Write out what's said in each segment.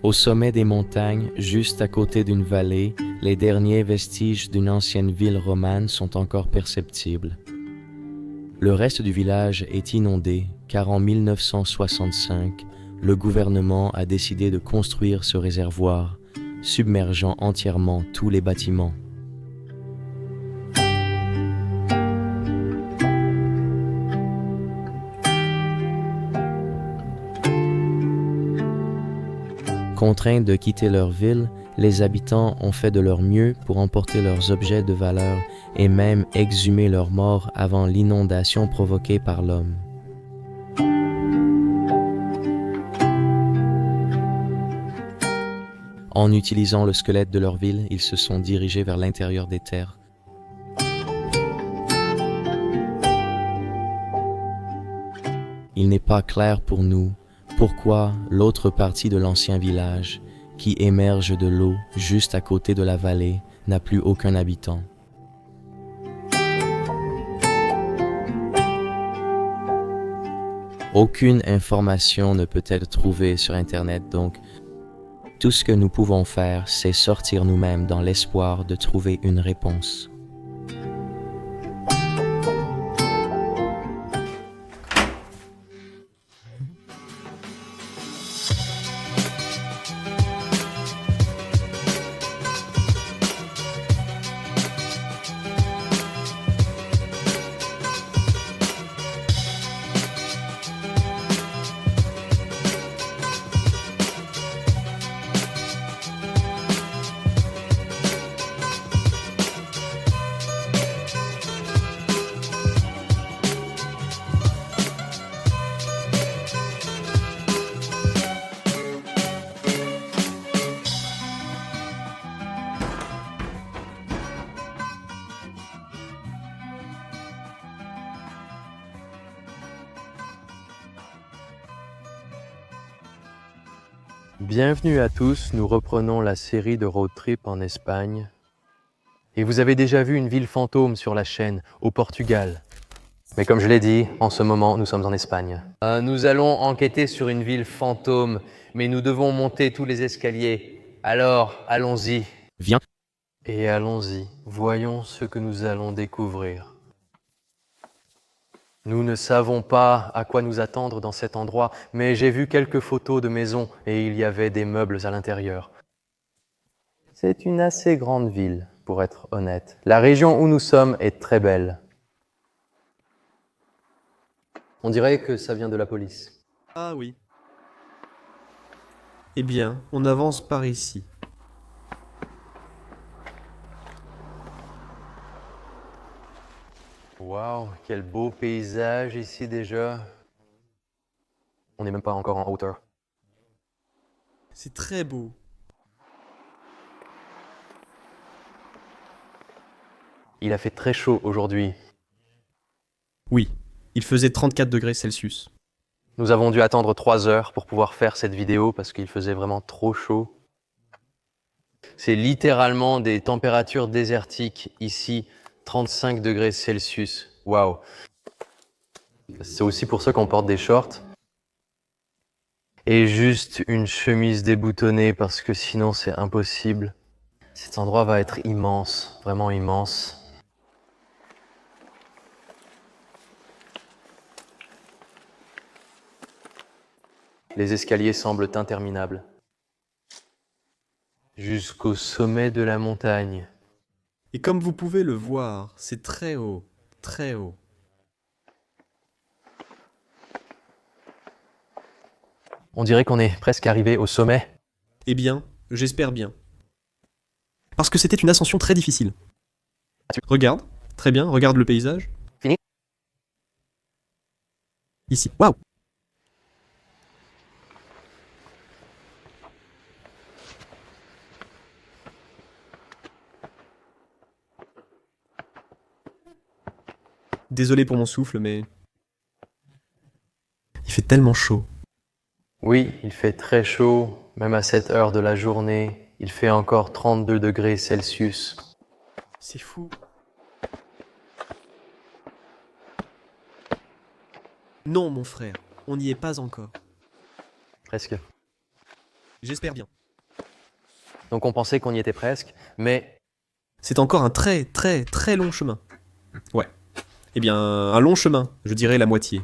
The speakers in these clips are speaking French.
Au sommet des montagnes, juste à côté d'une vallée, les derniers vestiges d'une ancienne ville romane sont encore perceptibles. Le reste du village est inondé car en 1965, le gouvernement a décidé de construire ce réservoir, submergeant entièrement tous les bâtiments. Contraints de quitter leur ville, les habitants ont fait de leur mieux pour emporter leurs objets de valeur et même exhumer leurs morts avant l'inondation provoquée par l'homme. En utilisant le squelette de leur ville, ils se sont dirigés vers l'intérieur des terres. Il n'est pas clair pour nous pourquoi l'autre partie de l'ancien village, qui émerge de l'eau juste à côté de la vallée, n'a plus aucun habitant. Aucune information ne peut être trouvée sur Internet, donc tout ce que nous pouvons faire, c'est sortir nous-mêmes dans l'espoir de trouver une réponse. Bienvenue à tous, nous reprenons la série de road trip en Espagne. Et vous avez déjà vu une ville fantôme sur la chaîne, au Portugal. Mais comme je l'ai dit, en ce moment, nous sommes en Espagne. Nous allons enquêter sur une ville fantôme, mais nous devons monter tous les escaliers. Alors, allons-y. Viens. Et allons-y, voyons ce que nous allons découvrir. Nous ne savons pas à quoi nous attendre dans cet endroit, mais j'ai vu quelques photos de maisons et il y avait des meubles à l'intérieur. C'est une assez grande ville, pour être honnête. La région où nous sommes est très belle. On dirait que ça vient de la police. Ah oui. Eh bien, on avance par ici. Waouh, quel beau paysage ici déjà. On n'est même pas encore en hauteur. C'est très beau. Il a fait très chaud aujourd'hui. Oui, il faisait 34 degrés Celsius. Nous avons dû attendre 3 heures pour pouvoir faire cette vidéo parce qu'il faisait vraiment trop chaud. C'est littéralement des températures désertiques ici, 35 degrés Celsius. Waouh! C'est aussi pour ça qu'on porte des shorts. Et juste une chemise déboutonnée parce que sinon c'est impossible. Cet endroit va être immense, vraiment immense. Les escaliers semblent interminables. Jusqu'au sommet de la montagne. Et comme vous pouvez le voir, c'est très haut, très haut. On dirait qu'on est presque arrivé au sommet. Eh bien, j'espère bien. Parce que c'était une ascension très difficile. Regarde, très bien, regarde le paysage. Fini. Ici, waouh! Désolé pour mon souffle, mais... Il fait tellement chaud. Oui, il fait très chaud, même à cette heure de la journée. Il fait encore 32 degrés Celsius. C'est fou. Non, mon frère, on n'y est pas encore. Presque. J'espère bien. Donc on pensait qu'on y était presque, mais C'est encore un très très très long chemin. Ouais. Eh bien, un long chemin, je dirais la moitié.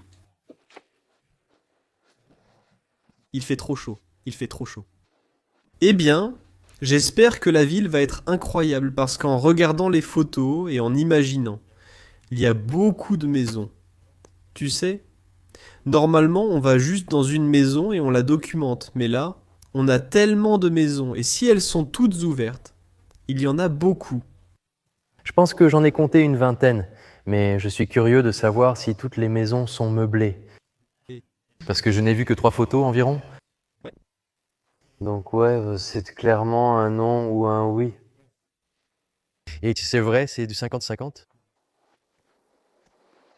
Il fait trop chaud, il fait trop chaud. Eh bien, j'espère que la ville va être incroyable parce qu'en regardant les photos et en imaginant, il y a beaucoup de maisons. Tu sais, normalement on va juste dans une maison et on la documente, mais là, on a tellement de maisons et si elles sont toutes ouvertes, il y en a beaucoup. je pense que j'en ai compté une vingtaine. Mais je suis curieux de savoir si toutes les maisons sont meublées. Parce que je n'ai vu que 3 photos environ. Ouais. Donc ouais, c'est clairement un non ou un oui. Et c'est vrai, c'est du 50-50.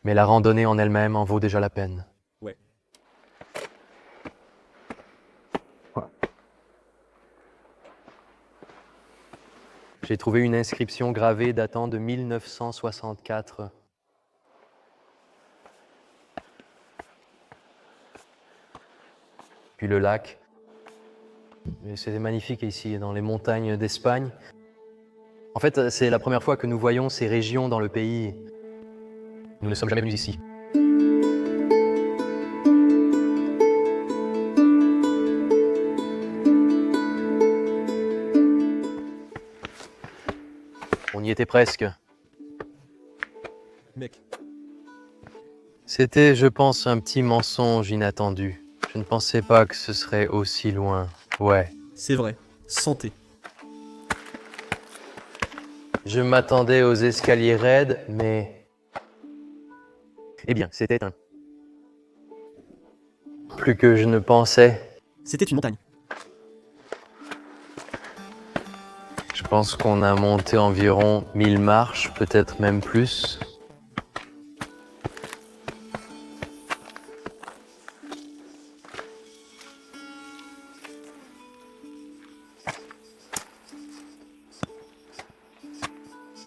Mais la randonnée en elle-même en vaut déjà la peine. Ouais. J'ai trouvé une inscription gravée datant de 1964. Puis le lac. Et c'est magnifique ici, dans les montagnes d'Espagne. En fait, c'est la première fois que nous voyons ces régions dans le pays. Nous ne sommes jamais venus ici. On y était presque. Mec, C'était, je pense, un petit mensonge inattendu. Je ne pensais pas que ce serait aussi loin. Ouais. c'est vrai. Santé. Je m'attendais aux escaliers raides, mais... Eh bien, c'était un... Plus que je ne pensais. C'était une montagne. Je pense qu'on a monté environ 1000 marches, peut-être même plus.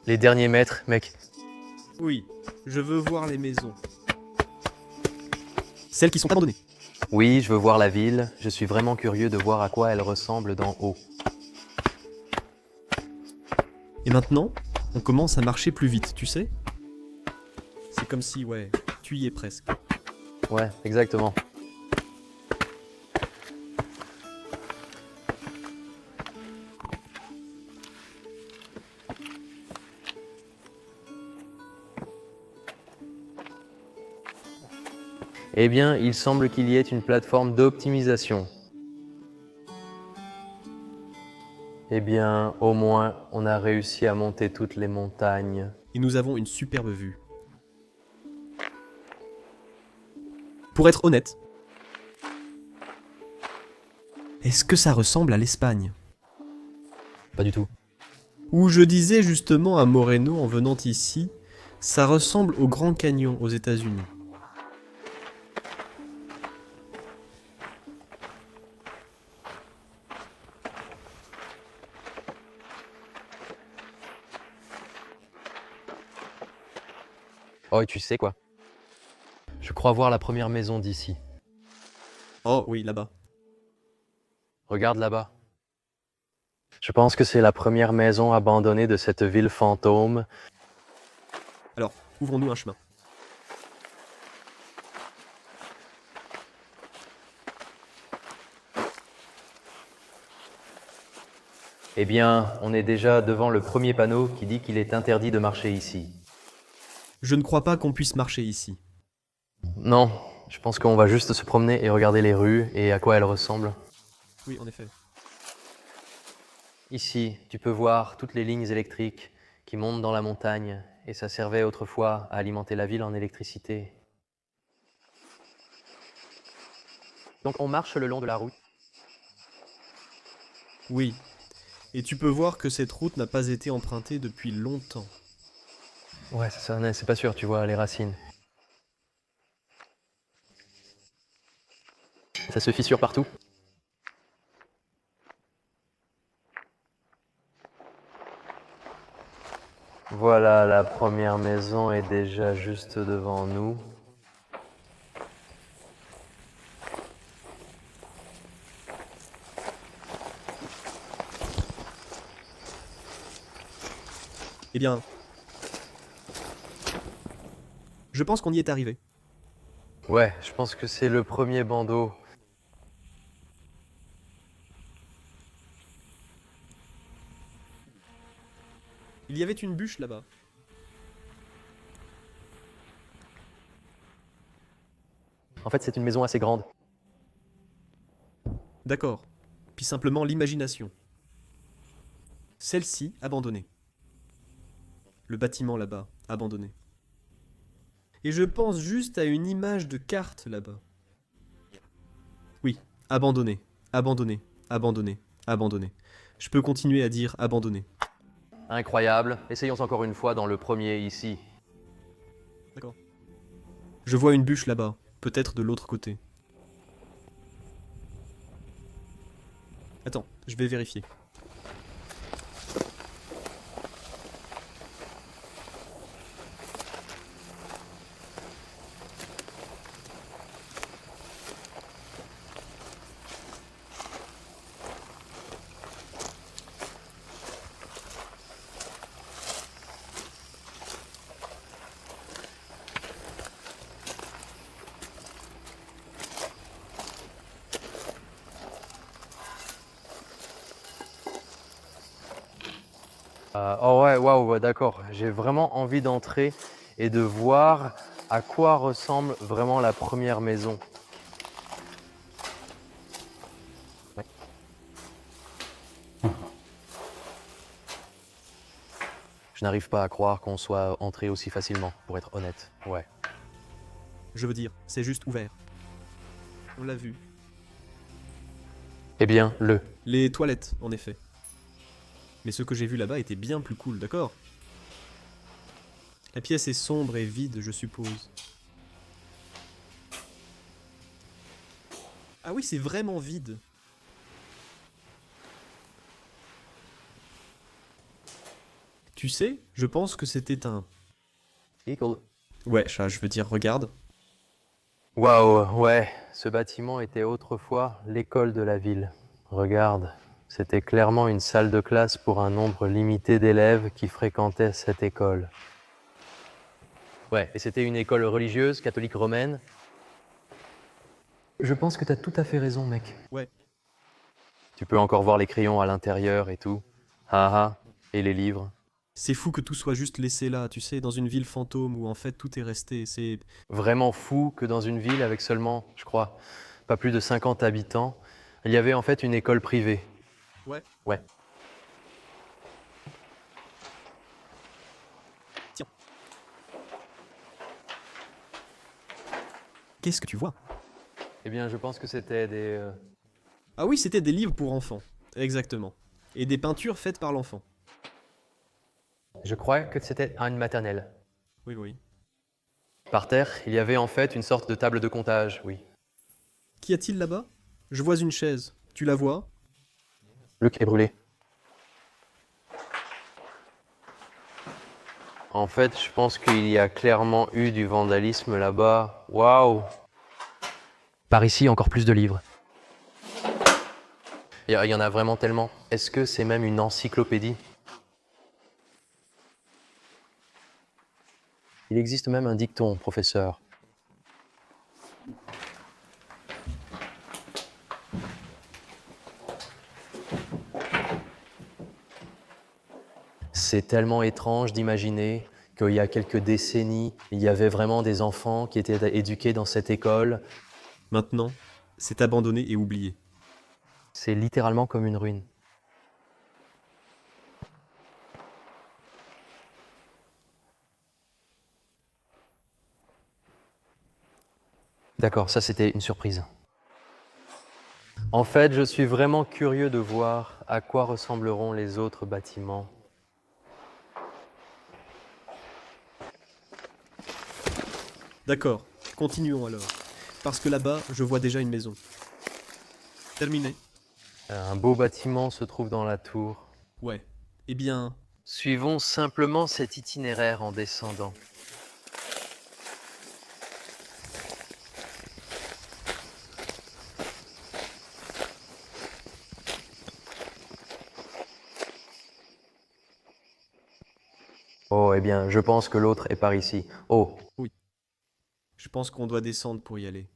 Les derniers mètres, mec. Oui, je veux voir les maisons. Celles qui sont abandonnées. Oui, je veux voir la ville. Je suis vraiment curieux de voir à quoi elle ressemble d'en haut. Et maintenant, on commence à marcher plus vite, tu sais? C'est comme si, ouais, tu y es presque. Ouais, exactement. Eh bien, il semble qu'il y ait une plateforme d'optimisation. Eh bien, au moins, on a réussi à monter toutes les montagnes. Et nous avons une superbe vue. Pour être honnête, est-ce que ça ressemble à l'Espagne? Pas du tout. Où je disais justement à Moreno en venant ici, ça ressemble au Grand Canyon aux États-Unis. Oh, et tu sais quoi? Je crois voir la première maison d'ici. Oh oui, là-bas. Regarde là-bas. Je pense que c'est la première maison abandonnée de cette ville fantôme. Alors, ouvrons-nous un chemin. Eh bien, on est déjà devant le premier panneau qui dit qu'il est interdit de marcher ici. Je ne crois pas qu'on puisse marcher ici. Non, je pense qu'on va juste se promener et regarder les rues et à quoi elles ressemblent. Oui, en effet. Ici, tu peux voir toutes les lignes électriques qui montent dans la montagne et ça servait autrefois à alimenter la ville en électricité. Donc on marche le long de la route. Oui. Et tu peux voir que cette route n'a pas été empruntée depuis longtemps. Ouais, c'est ça, c'est pas sûr, tu vois, les racines. Ça se fissure partout. Voilà, la première maison est déjà juste devant nous. Eh bien... Je pense qu'on y est arrivé. Ouais, je pense que c'est le premier bandeau. Il y avait une bûche là-bas. En fait, c'est une maison assez grande. D'accord. Puis simplement l'imagination. Celle-ci, abandonnée. Le bâtiment là-bas, abandonné. Et je pense juste à une image de carte là-bas. Oui, abandonné, abandonné, abandonné, abandonné. Je peux continuer à dire abandonné. Incroyable. Essayons encore une fois dans le premier ici. D'accord. Je vois une bûche là-bas, peut-être de l'autre côté. Attends, je vais vérifier. Oh ouais, waouh, ouais, d'accord. J'ai vraiment envie d'entrer et de voir à quoi ressemble vraiment la première maison. Ouais. Je n'arrive pas à croire qu'on soit entré aussi facilement, pour être honnête. Ouais. Je veux dire, c'est juste ouvert. On l'a vu. Eh bien, Les toilettes, en effet. Mais ce que j'ai vu là-bas était bien plus cool, d'accord? La pièce est sombre et vide, je suppose. Ah oui, c'est vraiment vide. Tu sais, je pense que c'était un... Eagle. Ouais, chat, je veux dire, regarde. Waouh, ouais, ce bâtiment était autrefois l'école de la ville. Regarde, c'était clairement une salle de classe pour un nombre limité d'élèves qui fréquentaient cette école. Ouais, et c'était une école religieuse, catholique romaine. Je pense que t'as tout à fait raison, mec. Ouais. Tu peux encore voir les crayons à l'intérieur et tout. Ah ah, et les livres. C'est fou que tout soit juste laissé là, tu sais, dans une ville fantôme où en fait tout est resté. C'est... Vraiment fou que dans une ville avec seulement, je crois, pas plus de 50 habitants, il y avait en fait une école privée. Ouais. Ouais. Tiens. Qu'est-ce que tu vois? Eh bien, je pense que c'était des... Ah oui, c'était des livres pour enfants. Exactement. Et des peintures faites par l'enfant. Je crois que c'était une maternelle. Oui, oui. Par terre, il y avait en fait une sorte de table de comptage, oui. Qu'y a-t-il là-bas? Je vois une chaise. Tu la vois? Luc est brûlé. En fait, je pense qu'il y a clairement eu du vandalisme là-bas. Waouh! Par ici, encore plus de livres. Il y en a vraiment tellement. Est-ce que c'est même une encyclopédie? Il existe même un dicton, professeur. C'est tellement étrange d'imaginer qu'il y a quelques décennies, il y avait vraiment des enfants qui étaient éduqués dans cette école. Maintenant, c'est abandonné et oublié. C'est littéralement comme une ruine. D'accord, ça c'était une surprise. En fait, je suis vraiment curieux de voir à quoi ressembleront les autres bâtiments. D'accord, continuons alors. Parce que là-bas, je vois déjà une maison. Terminé. Un beau bâtiment se trouve dans la tour. Ouais. Eh bien, Suivons simplement cet itinéraire en descendant. Oh, eh bien, je pense que l'autre est par ici. Oh, Oui. Je pense qu'on doit descendre pour y aller.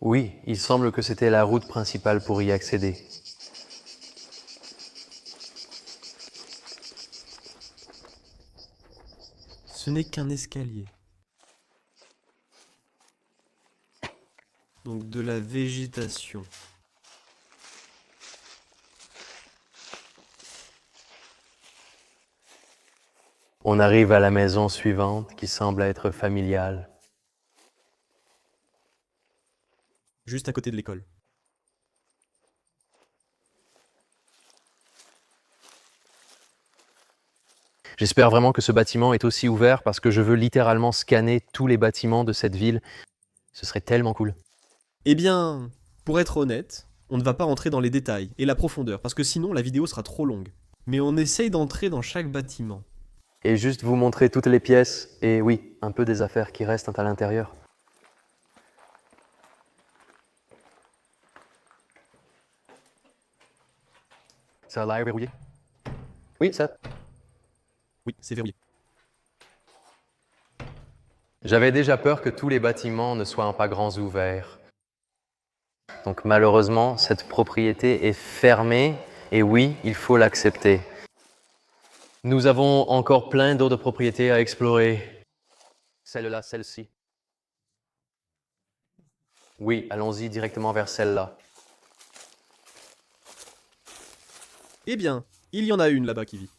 oui, il semble que c'était la route principale pour y accéder. Ce n'est qu'un escalier. Donc de la végétation. On arrive à la maison suivante qui semble être familiale. Juste à côté de l'école. J'espère vraiment que ce bâtiment est aussi ouvert parce que je veux littéralement scanner tous les bâtiments de cette ville. Ce serait tellement cool. Eh bien, pour être honnête, on ne va pas rentrer dans les détails et la profondeur, parce que sinon la vidéo sera trop longue. Mais on essaye d'entrer dans chaque bâtiment. Et juste vous montrer toutes les pièces et oui, un peu des affaires qui restent à l'intérieur. Ça là est verrouillé? Oui, ça. Oui, c'est verrouillé. J'avais déjà peur que tous les bâtiments ne soient pas grands ouverts. Donc malheureusement, cette propriété est fermée et oui, il faut l'accepter. Nous avons encore plein d'autres propriétés à explorer. Celle-là, celle-ci. Oui, allons-y directement vers celle-là. Eh bien, il y en a une là-bas qui vit.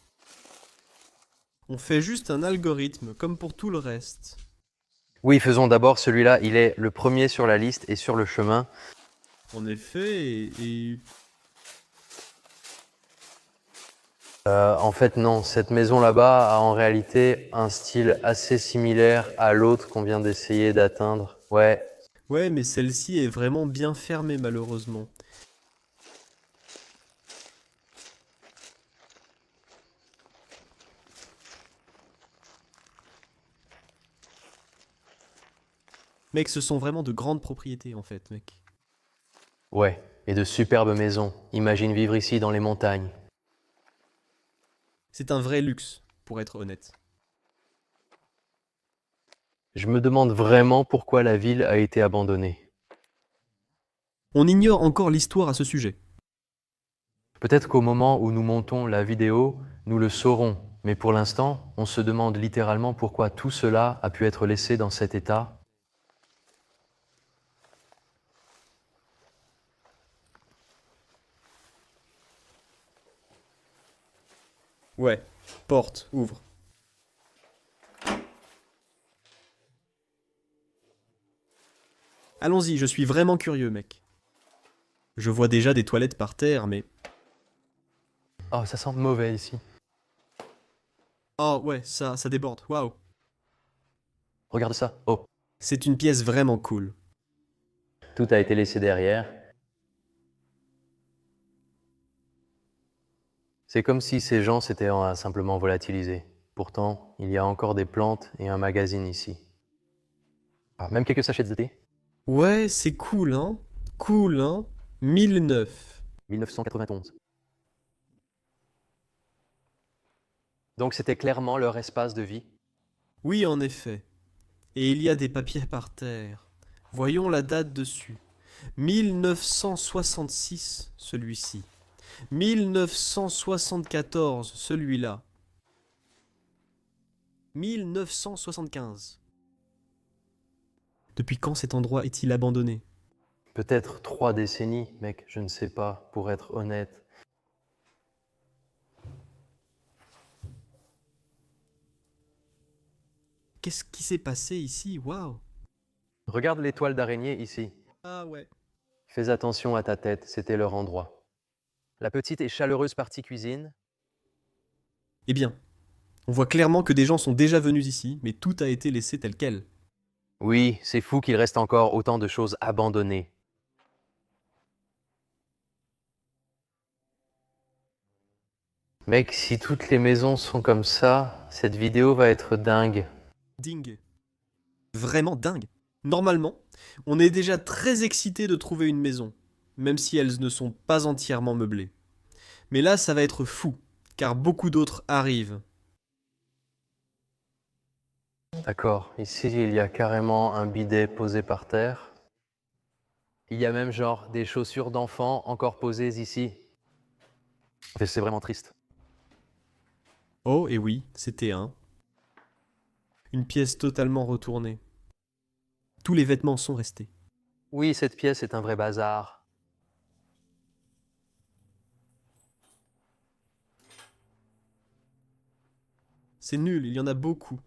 On fait juste un algorithme, comme pour tout le reste. Oui, faisons d'abord celui-là. Il est le premier sur la liste et sur le chemin. En effet, En fait, non. Cette maison là-bas a en réalité un style assez similaire à l'autre qu'on vient d'essayer d'atteindre. Ouais. Ouais, mais celle-ci est vraiment bien fermée malheureusement. Mec, ce sont vraiment de grandes propriétés en fait, mec. Ouais. Et de superbes maisons. Imagine vivre ici dans les montagnes. C'est un vrai luxe, pour être honnête. Je me demande vraiment pourquoi la ville a été abandonnée. On ignore encore l'histoire à ce sujet. Peut-être qu'au moment où nous montons la vidéo, nous le saurons. Mais pour l'instant, on se demande littéralement pourquoi tout cela a pu être laissé dans cet état. Ouais, porte, ouvre. Allons-y, je suis vraiment curieux, mec. Je vois déjà des toilettes par terre, mais... Oh, ça sent mauvais ici. Oh ouais, ça déborde, waouh. Regarde ça. Oh, C'est une pièce vraiment cool. tout a été laissé derrière. C'est comme si ces gens s'étaient simplement volatilisés. Pourtant, il y a encore des plantes et un magazine ici. Ah, même quelques sachets de thé. Ouais, c'est cool, hein. Cool, hein. 1009. 1991. Donc c'était clairement leur espace de vie. Oui, en effet. Et il y a des papiers par terre. Voyons la date dessus. 1966, celui-ci. 1974, celui-là. 1975. Depuis quand cet endroit est-il abandonné? Peut-être 3 décennies, mec, je ne sais pas, pour être honnête. Qu'est-ce qui s'est passé ici? Waouh! Regarde les toiles d'araignée ici. Ah ouais. Fais attention à ta tête, c'était leur endroit. La petite et chaleureuse partie cuisine. Eh bien, on voit clairement que des gens sont déjà venus ici, mais tout a été laissé tel quel. Oui, c'est fou qu'il reste encore autant de choses abandonnées. Mec, si toutes les maisons sont comme ça, cette vidéo va être dingue. Dingue. Vraiment dingue. Normalement, on est déjà très excité de trouver une maison, même si elles ne sont pas entièrement meublées. Mais là, ça va être fou, car beaucoup d'autres arrivent. D'accord, ici il y a carrément un bidet posé par terre. Il y a même genre des chaussures d'enfant encore posées ici. C'est vraiment triste. Oh, et oui, c'était un. Une pièce totalement retournée. Tous les vêtements sont restés. Oui, cette pièce est un vrai bazar. C'est nul, il y en a beaucoup.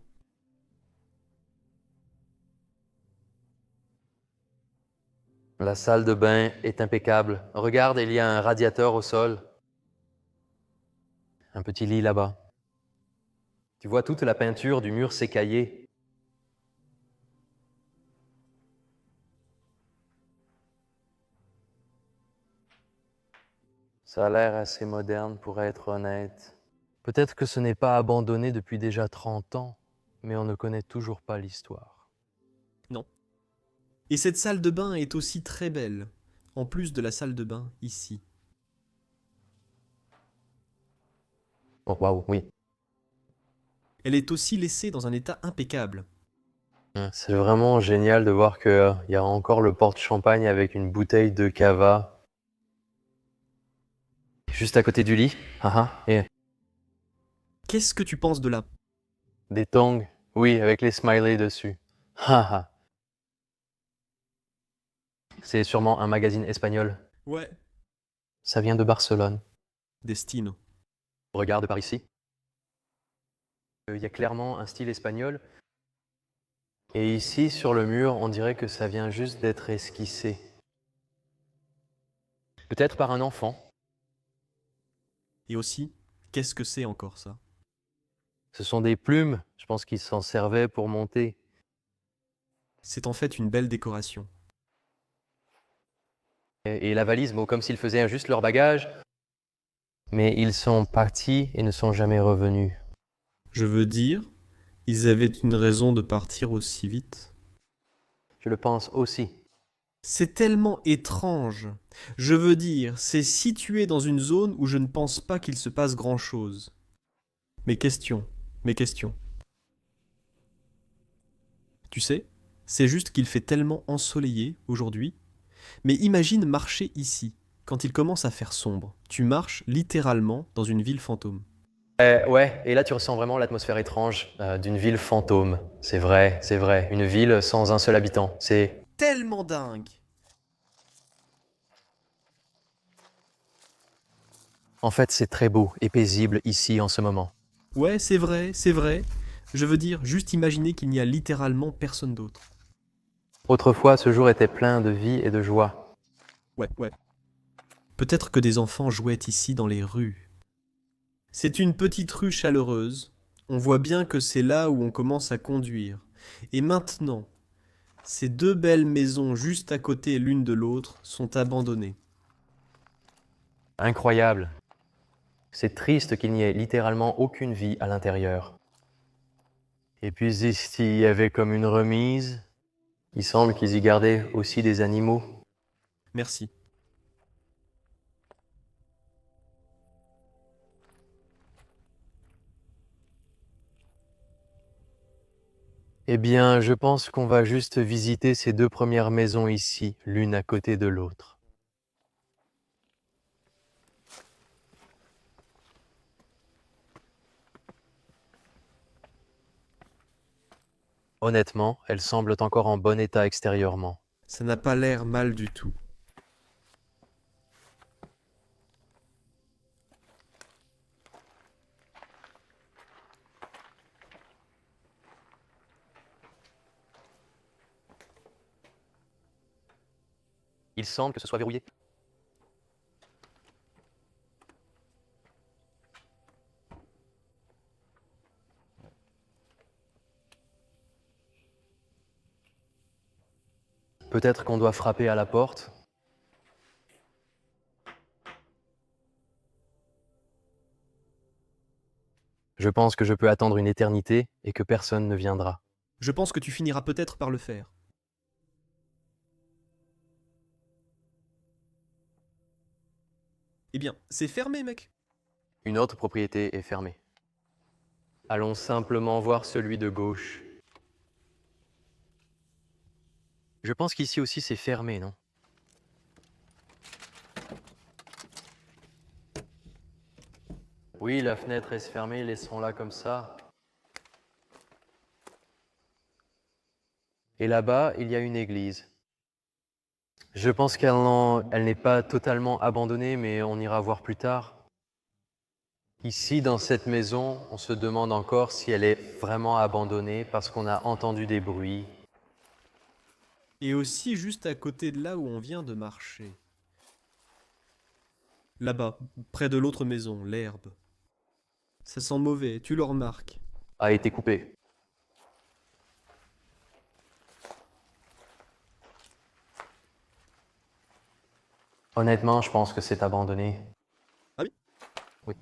La salle de bain est impeccable. Regarde, il y a un radiateur au sol. Un petit lit là-bas. Tu vois toute la peinture du mur s'écailler. Ça a l'air assez moderne pour être honnête. Peut-être que ce n'est pas abandonné depuis déjà 30 ans, mais on ne connaît toujours pas l'histoire. Non. Et cette salle de bain est aussi très belle, en plus de la salle de bain ici. Oh, waouh, oui. Elle est aussi laissée dans un état impeccable. C'est vraiment génial de voir qu'il y a encore le porte-champagne avec une bouteille de cava juste à côté du lit. Et Qu'est-ce que tu penses de là? des tongs, oui, avec les smileys dessus. C'est sûrement un magazine espagnol. Ouais. Ça vient de Barcelone. Destino. Regarde par ici. Il y a clairement un style espagnol. Et ici, sur le mur, on dirait que ça vient juste d'être esquissé. Peut-être par un enfant. Et aussi, qu'est-ce que c'est encore ça? Ce sont des plumes. Je pense qu'ils s'en servaient pour monter. C'est en fait une belle décoration. Et la valise, bon, comme s'ils faisaient juste leur bagage. Mais ils sont partis et ne sont jamais revenus. Je veux dire, ils avaient une raison de partir aussi vite. Je le pense aussi. C'est tellement étrange. Je veux dire, c'est situé dans une zone où je ne pense pas qu'il se passe grand-chose. Mes questions, mes questions. Tu sais, c'est juste qu'il fait tellement ensoleillé aujourd'hui. Mais imagine marcher ici, quand il commence à faire sombre. Tu marches littéralement dans une ville fantôme. Ouais, et là tu ressens vraiment l'atmosphère étrange d'une ville fantôme. C'est vrai, c'est vrai. Une ville sans un seul habitant. C'est... Tellement dingue. En fait, c'est très beau et paisible ici en ce moment. Ouais, c'est vrai, c'est vrai. Je veux dire, juste imaginer qu'il n'y a littéralement personne d'autre. Autrefois, ce jour était plein de vie et de joie. Ouais, ouais. Peut-être que des enfants jouaient ici dans les rues. C'est une petite rue chaleureuse. On voit bien que c'est là où on commence à conduire. Et maintenant, ces deux belles maisons juste à côté l'une de l'autre sont abandonnées. Incroyable. C'est triste qu'il n'y ait littéralement aucune vie à l'intérieur. Et puis ici, il y avait comme une remise. Il semble qu'ils y gardaient aussi des animaux. Merci. Eh bien, je pense qu'on va juste visiter ces deux premières maisons ici, l'une à côté de l'autre. Honnêtement, elles semblent encore en bon état extérieurement. Ça n'a pas l'air mal du tout. Il semble que ce soit verrouillé. Peut-être qu'on doit frapper à la porte. Je pense que je peux attendre une éternité et que personne ne viendra. Je pense que tu finiras peut-être par le faire. Eh bien, c'est fermé, mec. Une autre propriété est fermée. Allons simplement voir celui de gauche. Je pense qu'ici aussi c'est fermé, non? Oui, la fenêtre est fermée, laissons-la comme ça. Et là-bas, il y a une église. Je pense elle n'est pas totalement abandonnée, mais on ira voir plus tard. Ici, dans cette maison, on se demande encore si elle est vraiment abandonnée parce qu'on a entendu des bruits. Et aussi juste à côté de là où on vient de marcher. Là-bas, près de l'autre maison, l'herbe. Ça sent mauvais, tu le remarques. A été coupée. Honnêtement, je pense que c'est abandonné. Ah oui? Oui.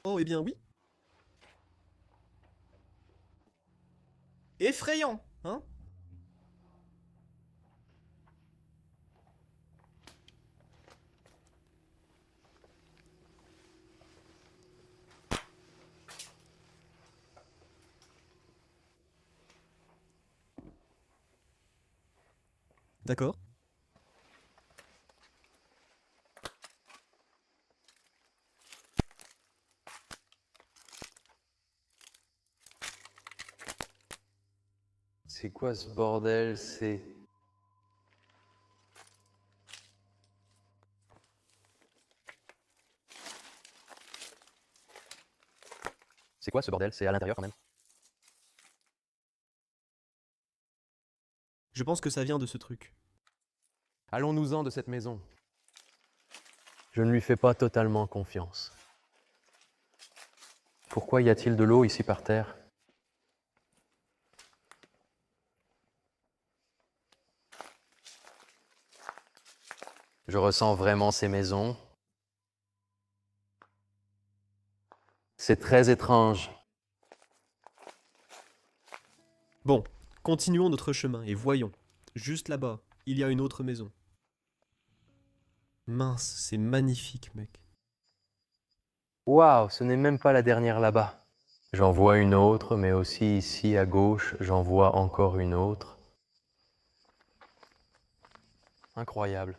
Oh, eh bien oui. Effrayant, hein? D'accord. C'est quoi ce bordel? C'est quoi ce bordel? C'est à l'intérieur quand même. Je pense que ça vient de ce truc. Allons-nous-en de cette maison. Je ne lui fais pas totalement confiance. Pourquoi y a-t-il de l'eau ici par terre? Je ressens vraiment ces maisons. C'est très étrange. Bon, continuons notre chemin et voyons. Juste là-bas, il y a une autre maison. Mince, c'est magnifique, mec. Waouh, ce n'est même pas la dernière là-bas. J'en vois une autre, mais aussi ici à gauche, j'en vois encore une autre. Incroyable.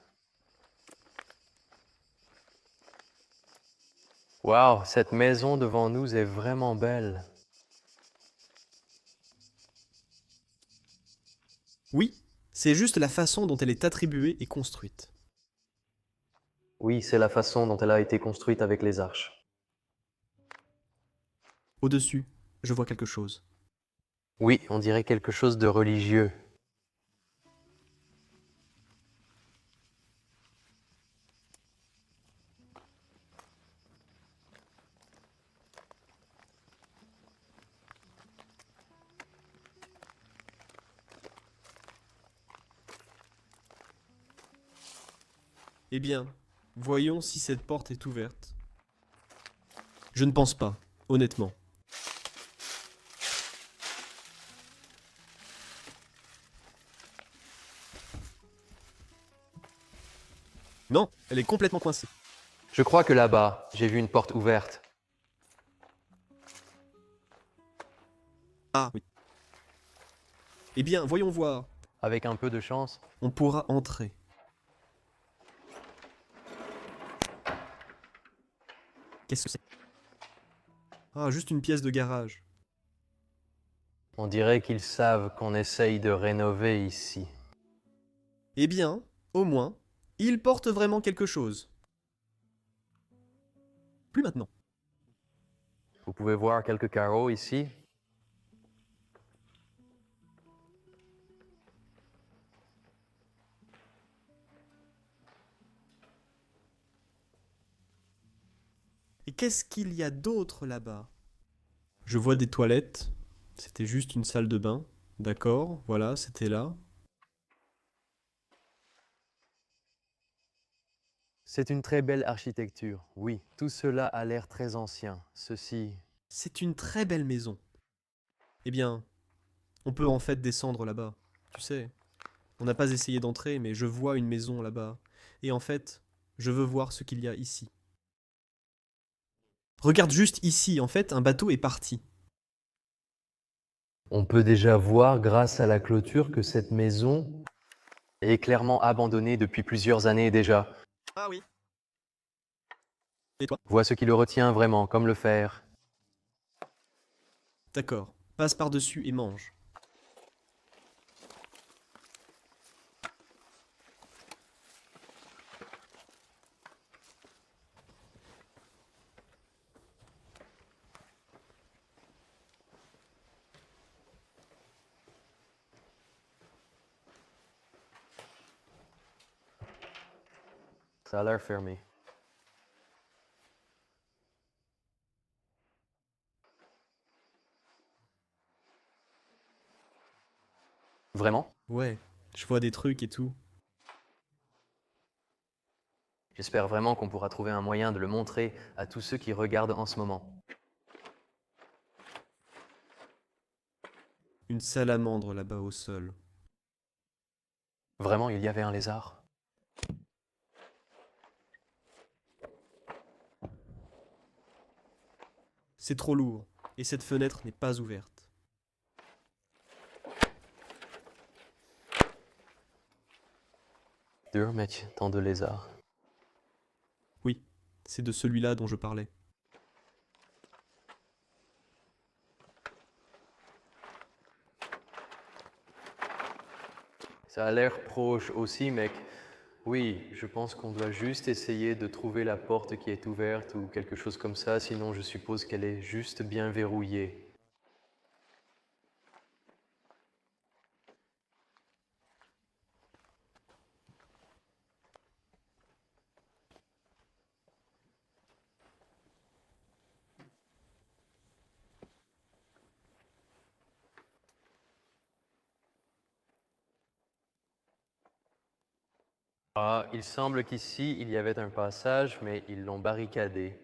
Waouh, cette maison devant nous est vraiment belle. Oui, c'est juste la façon dont elle est attribuée et construite. Oui, c'est la façon dont elle a été construite avec les arches. Au-dessus, je vois quelque chose. Oui, on dirait quelque chose de religieux. Eh bien, voyons si cette porte est ouverte. Je ne pense pas, honnêtement. Non, elle est complètement coincée. Je crois que là-bas, j'ai vu une porte ouverte. Ah oui. Eh bien, voyons voir. Avec un peu de chance. On pourra entrer. Qu'est-ce que c'est? Ah, juste une pièce de garage. On dirait qu'ils savent qu'on essaye de rénover ici. Eh bien, au moins, il porte vraiment quelque chose. Plus maintenant. Vous pouvez voir quelques carreaux ici. Et qu'est-ce qu'il y a d'autre là-bas? Je vois des toilettes. C'était juste une salle de bain. D'accord, voilà, c'était là. C'est une très belle architecture, oui. Tout cela a l'air très ancien. Ceci... C'est une très belle maison. Eh bien, on peut en fait descendre là-bas. Tu sais, on n'a pas essayé d'entrer, mais je vois une maison là-bas. Et en fait, je veux voir ce qu'il y a ici. Regarde juste ici, en fait, un bateau est parti. On peut déjà voir, grâce à la clôture, que cette maison est clairement abandonnée depuis plusieurs années déjà. Ah oui. Et toi? Vois ce qui le retient vraiment, comme le fer. D'accord. Passe par-dessus et mange. Ça a l'air fermé. Vraiment? Ouais, je vois des trucs et tout. J'espère vraiment qu'on pourra trouver un moyen de le montrer à tous ceux qui regardent en ce moment. Une salamandre là-bas au sol. Vraiment, il y avait un lézard. C'est trop lourd. Et cette fenêtre n'est pas ouverte. Dur, mec, tant de lézards. Oui, c'est de celui-là dont je parlais. Ça a l'air proche aussi, mec. Oui, je pense qu'on doit juste essayer de trouver la porte qui est ouverte ou quelque chose comme ça, sinon je suppose qu'elle est juste bien verrouillée. Ah, il semble qu'ici, il y avait un passage, mais ils l'ont barricadé.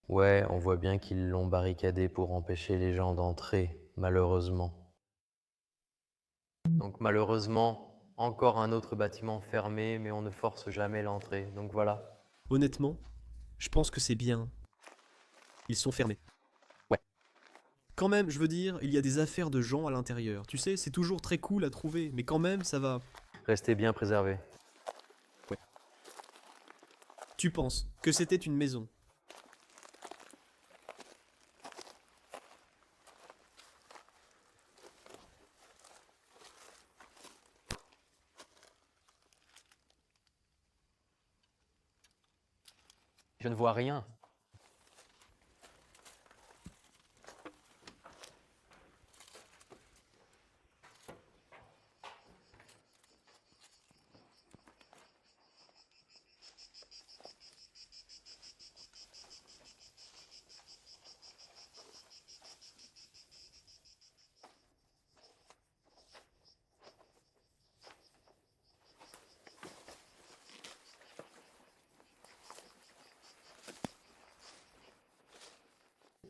Ouais, on voit bien qu'ils l'ont barricadé pour empêcher les gens d'entrer, malheureusement. Donc malheureusement, encore un autre bâtiment fermé, mais on ne force jamais l'entrée. Donc voilà. Honnêtement, je pense que c'est bien. Ils sont fermés. Ouais. Quand même, je veux dire, il y a des affaires de gens à l'intérieur. Tu sais, c'est toujours très cool à trouver, mais quand même, ça va. Restez bien préservés. Tu penses que c'était une maison. Je ne vois rien.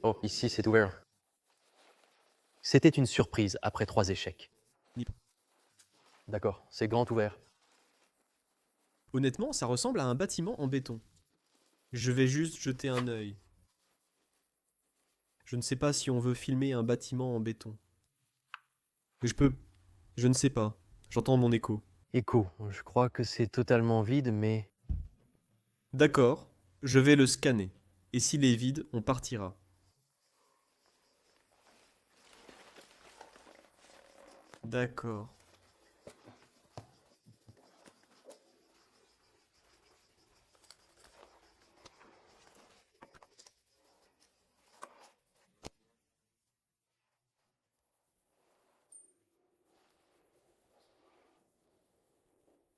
Oh, ici c'est ouvert. C'était une surprise après 3 échecs. Ni- D'accord, c'est grand ouvert. Honnêtement, ça ressemble à un bâtiment en béton. Je vais juste jeter un œil. Je ne sais pas si on veut filmer un bâtiment en béton. Mais je peux. Je ne sais pas. J'entends mon écho. Écho, je crois que c'est totalement vide, mais... D'accord, je vais le scanner. Et s'il est vide, on partira. D'accord.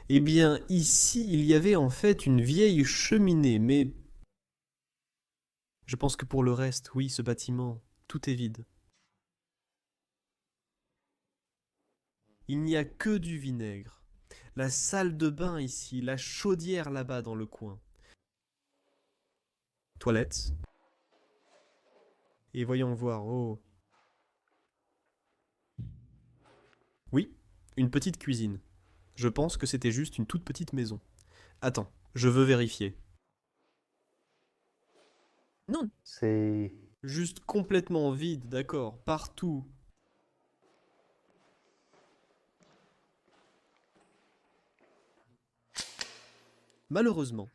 Eh bien, ici, il y avait en fait une vieille cheminée, mais... Je pense que pour le reste, oui, ce bâtiment, tout est vide. Il n'y a que du vinaigre. La salle de bain ici, la chaudière là-bas dans le coin. Toilettes. Et voyons voir, oh. Oui, une petite cuisine. Je pense que c'était juste une toute petite maison. Attends, je veux vérifier. Non, C'est Juste complètement vide, d'accord, partout. Malheureusement,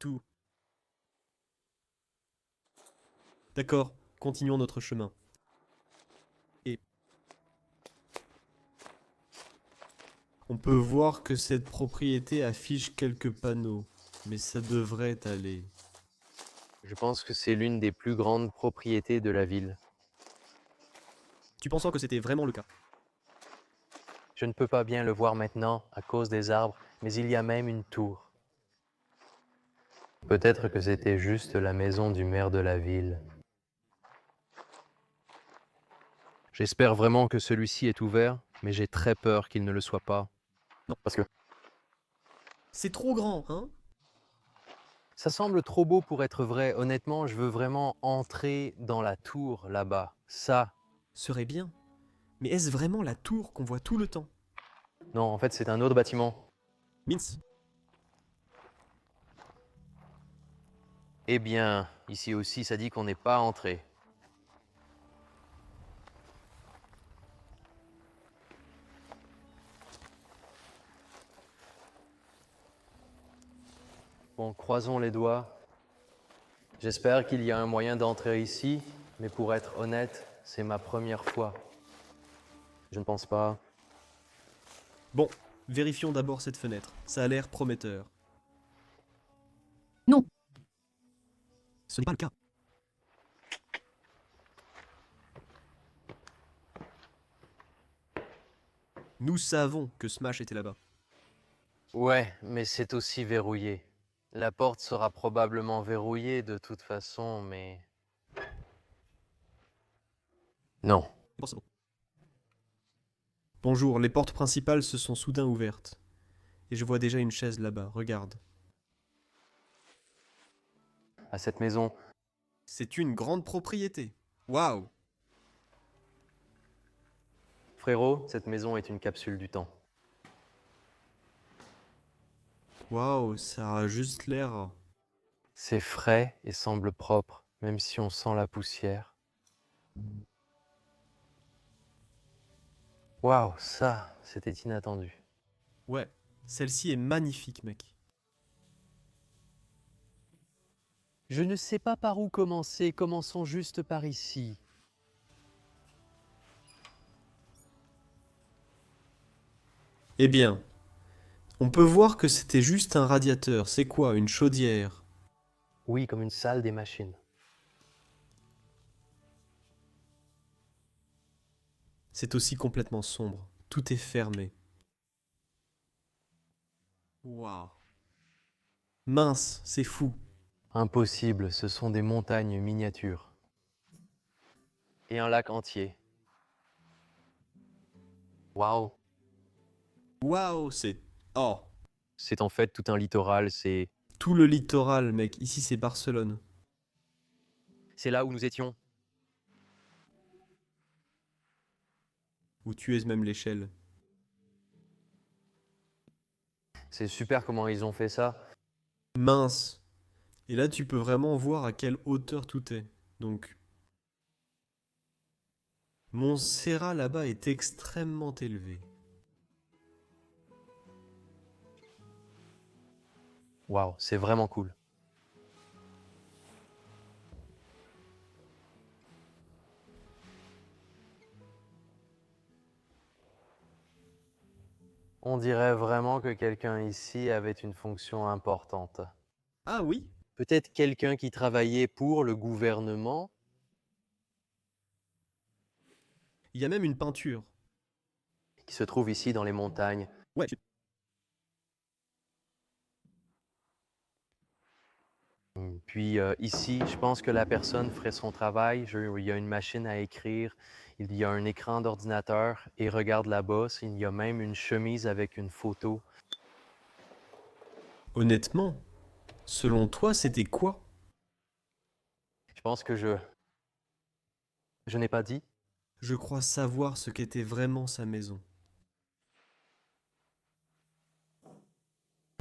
tout. D'accord, continuons notre chemin. Et on peut voir que cette propriété affiche quelques panneaux, mais ça devrait aller. Je pense que c'est l'une des plus grandes propriétés de la ville. Tu pensant que c'était vraiment le cas? Je ne peux pas bien le voir maintenant à cause des arbres, mais il y a même une tour. Peut-être que c'était juste la maison du maire de la ville. J'espère vraiment que celui-ci est ouvert, mais j'ai très peur qu'il ne le soit pas. Non. Parce que C'est trop grand, hein? ça semble trop beau pour être vrai. Honnêtement, je veux vraiment entrer dans la tour là-bas. Ça. Serait bien. Mais est-ce vraiment la tour qu'on voit tout le temps? Non, en fait, c'est un autre bâtiment. Mince. Eh bien, ici aussi, ça dit qu'on n'est pas entré. Bon, croisons les doigts. J'espère qu'il y a un moyen d'entrer ici, mais pour être honnête, c'est ma première fois. Je ne pense pas. Bon, vérifions d'abord cette fenêtre. Ça a l'air prometteur. Non. Ce n'est pas le cas. Nous savons que Smash était là-bas. Ouais, mais c'est aussi verrouillé. La porte sera probablement verrouillée de toute façon, mais... Non. Bon, c'est bon. Bonjour, les portes principales se sont soudain ouvertes. Et je vois déjà une chaise là-bas, regarde. À cette maison, C'est une grande propriété. Waouh! frérot, cette maison est une capsule du temps. Waouh, ça a juste l'air... C'est frais et semble propre, même si on sent la poussière. Waouh, ça, c'était inattendu. Ouais, celle-ci est magnifique, mec. Je ne sais pas par où commencer, commençons juste par ici. Eh bien, on peut voir que c'était juste un radiateur. C'est quoi, une chaudière? Oui, comme une salle des machines. C'est aussi complètement sombre. Tout est fermé. Waouh. Mince, c'est fou. Impossible, ce sont des montagnes miniatures. Et un lac entier. Waouh, Waouh, c'est... Oh, c'est en fait tout un littoral, tout le littoral, mec. Ici, c'est Barcelone. c'est là où nous étions. Où tu es même l'échelle. C'est super comment ils ont fait ça. Mince. Et là, tu peux vraiment voir à quelle hauteur tout est. Donc, Montserrat là-bas est extrêmement élevé. Waouh, c'est vraiment cool. On dirait vraiment que quelqu'un ici avait une fonction importante. Ah oui? Peut-être quelqu'un qui travaillait pour le gouvernement. Il y a même une peinture. Qui se trouve ici dans les montagnes. Ouais. Puis ici, je pense que la personne ferait son travail. Il y a une machine à écrire, il y a un écran d'ordinateur et regarde là-bas, il y a même une chemise avec une photo. Honnêtement, selon toi, c'était quoi? Je pense que je n'ai pas dit. Je crois savoir ce qu'était vraiment sa maison.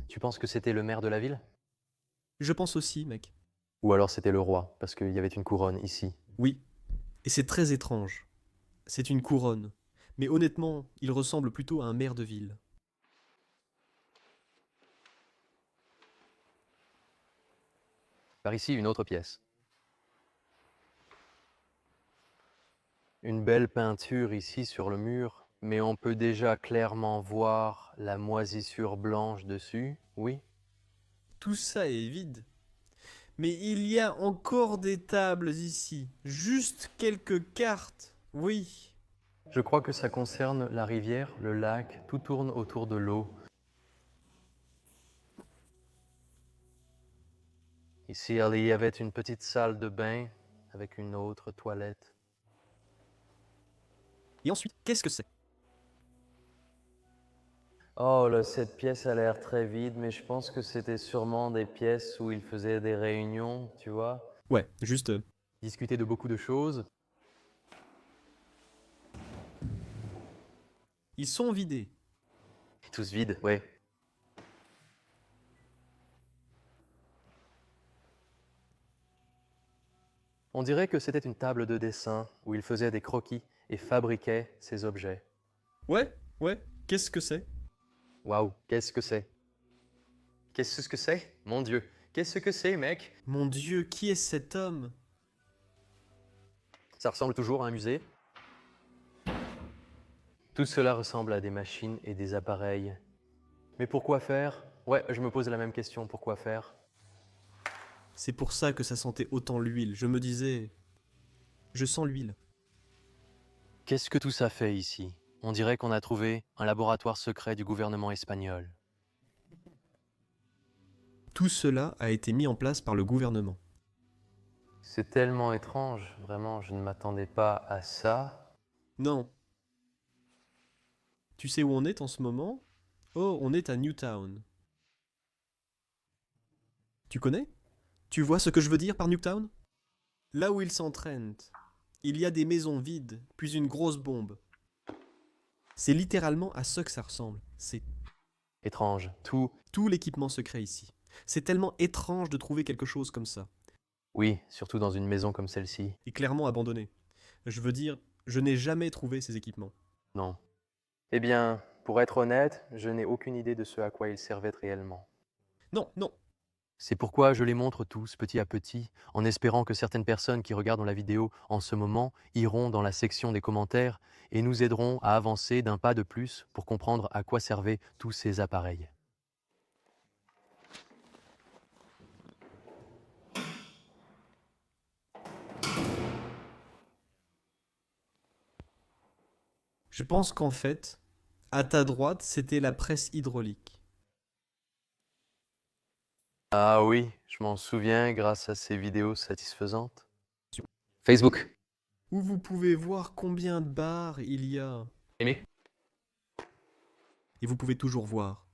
Tu penses que c'était le maire de la ville? Je pense aussi, mec. Ou alors c'était le roi, parce qu'il y avait une couronne ici. Oui. Et c'est très étrange. C'est une couronne. Mais honnêtement, il ressemble plutôt à un maire de ville. Par ici, une autre pièce. Une belle peinture ici sur le mur, mais on peut déjà clairement voir la moisissure blanche dessus, oui? Tout ça est vide. Mais il y a encore des tables ici. Juste quelques cartes. Oui. Je crois que ça concerne la rivière, le lac, tout tourne autour de l'eau. Ici, il y avait une petite salle de bain avec une autre toilette. Et ensuite, qu'est-ce que c'est? Oh, là, cette pièce a l'air très vide, mais je pense que c'était sûrement des pièces où ils faisaient des réunions, tu vois. Ouais, juste... Discuter de beaucoup de choses. ils sont vidés. Tous vides, ouais. On dirait que c'était une table de dessin où il faisait des croquis et fabriquait ces objets. Ouais, ouais, qu'est-ce que c'est? Waouh, qu'est-ce que c'est? Qu'est-ce que c'est? Mon Dieu, qu'est-ce que c'est, mec? Mon Dieu, qui est cet homme? Ça ressemble toujours à un musée. Tout cela ressemble à des machines et des appareils. Mais pourquoi faire? Ouais, je me pose la même question, pourquoi faire? C'est pour ça que ça sentait autant l'huile. Je me disais... Je sens l'huile. Qu'est-ce que tout ça fait ici? On dirait qu'on a trouvé un laboratoire secret du gouvernement espagnol. Tout cela a été mis en place par le gouvernement. C'est tellement étrange, vraiment, je ne m'attendais pas à ça. Non. Tu sais où on est en ce moment? Oh, on est à Newtown. Tu connais? Tu vois ce que je veux dire par Newtown? Là où ils s'entraînent, il y a des maisons vides, puis une grosse bombe. C'est littéralement à ça que ça ressemble. C'est Étrange, tout l'équipement secret ici. C'est tellement étrange de trouver quelque chose comme ça. oui, surtout dans une maison comme celle-ci. Et clairement abandonné. Je veux dire, je n'ai jamais trouvé ces équipements. Non. Eh bien, pour être honnête, je n'ai aucune idée de ce à quoi ils servaient réellement. Non, non. C'est pourquoi je les montre tous petit à petit, en espérant que certaines personnes qui regardent la vidéo en ce moment iront dans la section des commentaires et nous aideront à avancer d'un pas de plus pour comprendre à quoi servaient tous ces appareils. Je pense qu'en fait, à ta droite, c'était la presse hydraulique. Ah oui, je m'en souviens grâce à ces vidéos satisfaisantes. Facebook. Où vous pouvez voir combien de barres il y a. Aimé. Et vous pouvez toujours voir.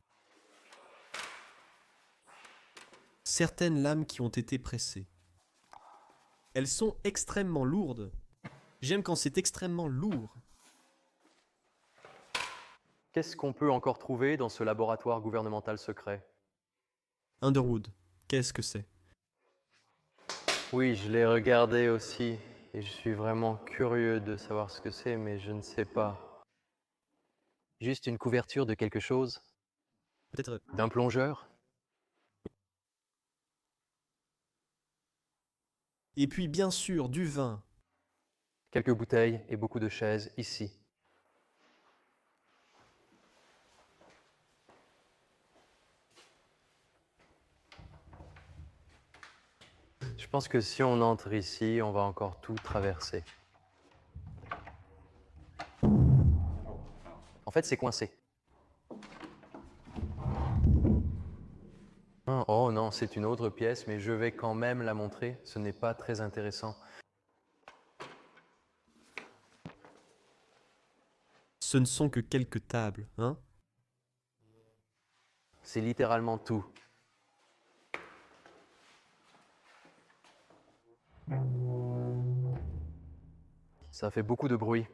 Certaines lames qui ont été pressées. Elles sont extrêmement lourdes. J'aime quand c'est extrêmement lourd. Qu'est-ce qu'on peut encore trouver dans ce laboratoire gouvernemental secret? Underwood, qu'est-ce que c'est? Oui, je l'ai regardé aussi et je suis vraiment curieux de savoir ce que c'est, mais je ne sais pas. Juste une couverture de quelque chose? Peut-être... D'un plongeur? Et puis bien sûr, du vin. Quelques bouteilles et beaucoup de chaises ici. Je pense que si on entre ici, on va encore tout traverser. En fait, c'est coincé. Oh non, c'est une autre pièce, mais je vais quand même la montrer. Ce n'est pas très intéressant. Ce ne sont que quelques tables, hein? C'est littéralement tout. Ça fait beaucoup de bruit.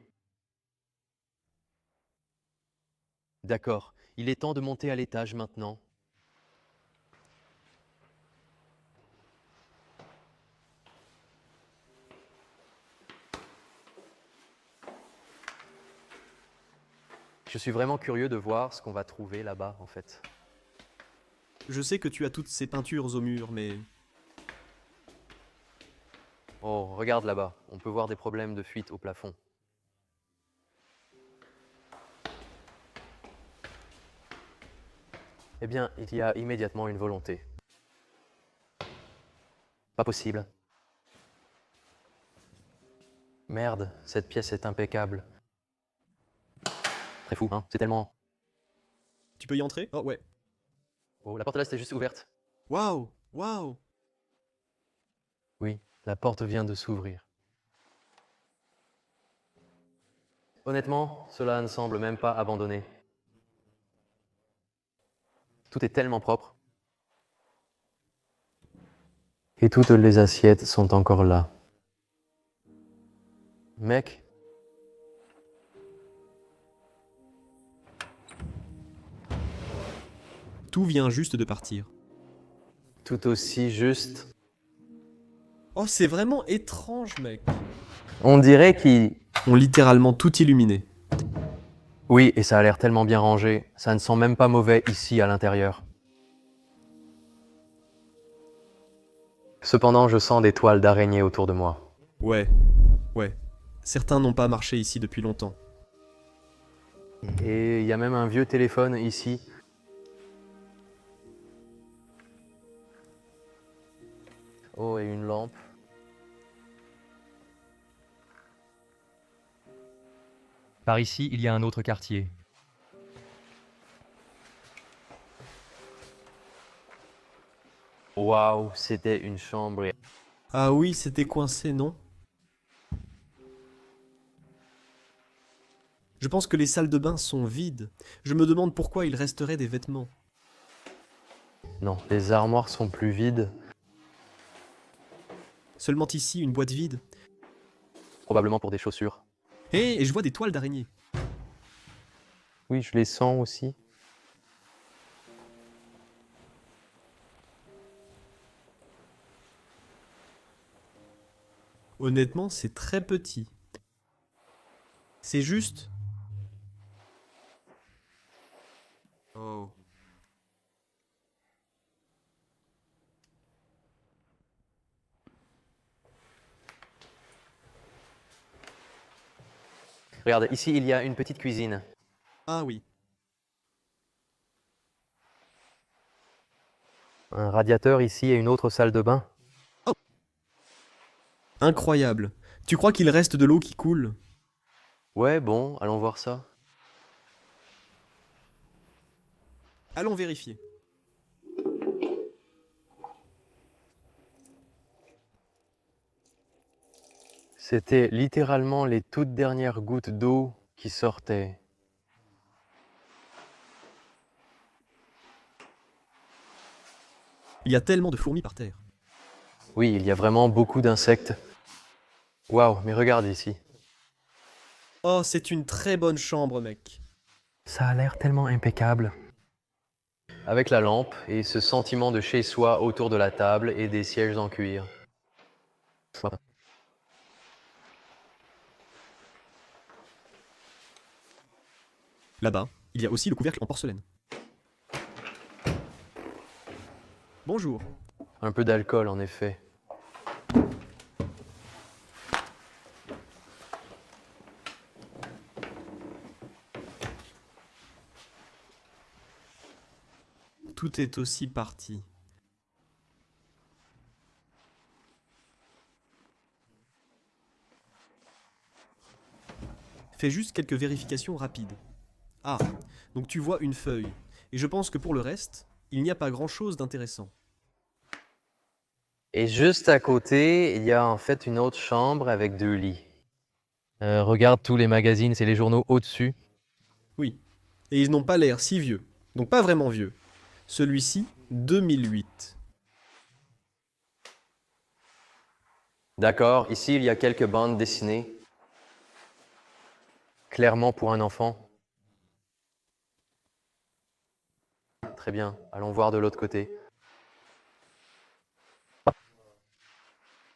D'accord, il est temps de monter à l'étage maintenant. Je suis vraiment curieux de voir ce qu'on va trouver là-bas, en fait. Je sais que tu as toutes ces peintures au mur, mais... Oh, regarde là-bas, on peut voir des problèmes de fuite au plafond. Eh bien, il y a immédiatement une volonté. Pas possible. Merde, cette pièce est impeccable. Très fou, hein, c'est tellement... Tu peux y entrer? Oh ouais. Oh, la porte là, c'était juste ouverte. Waouh! Waouh! Oui, la porte vient de s'ouvrir. Honnêtement, cela ne semble même pas abandonné. Tout est tellement propre. Et toutes les assiettes sont encore là. Mec, Tout vient juste de partir. tout aussi juste. Oh, c'est vraiment étrange, mec. On dirait qu'ils... Ont littéralement tout illuminé. Oui, et ça a l'air tellement bien rangé. Ça ne sent même pas mauvais ici à l'intérieur. Cependant, je sens des toiles d'araignée autour de moi. Ouais. Ouais. Certains n'ont pas marché ici depuis longtemps. Et il y a même un vieux téléphone ici. Oh, et une lampe. Par ici, il y a un autre quartier. Waouh, c'était une chambre. Ah oui, c'était coincé, non? Je pense que les salles de bain sont vides. Je me demande pourquoi il resterait des vêtements. Non, les armoires sont plus vides. Seulement ici, une boîte vide. Probablement pour des chaussures. Et je vois des toiles d'araignée. Oui, je les sens aussi. Honnêtement, c'est très petit. C'est juste... Oh. Regarde, ici il y a une petite cuisine. Ah oui. Un radiateur ici et une autre salle de bain. Incroyable. Tu crois qu'il reste de l'eau qui coule? Ouais, bon, allons voir ça. Allons vérifier. C'était littéralement les toutes dernières gouttes d'eau qui sortaient. Il y a tellement de fourmis par terre. Oui, il y a vraiment beaucoup d'insectes. Waouh, mais regarde ici. Oh, c'est une très bonne chambre, mec. Ça a l'air tellement impeccable. Avec la lampe et ce sentiment de chez soi autour de la table et des sièges en cuir. Là-bas, il y a aussi le couvercle en porcelaine. Bonjour. Un peu d'alcool en effet. Tout est aussi parti. Fais juste quelques vérifications rapides. Ah, donc tu vois une feuille. Et je pense que pour le reste, il n'y a pas grand-chose d'intéressant. Et juste à côté, il y a en fait une autre chambre avec 2 lits. Regarde tous les magazines, c'est les journaux au-dessus. Oui. Et ils n'ont pas l'air si vieux. Donc pas vraiment vieux. Celui-ci, 2008. D'accord, ici il y a quelques bandes dessinées. Clairement pour un enfant. Très bien, allons voir de l'autre côté.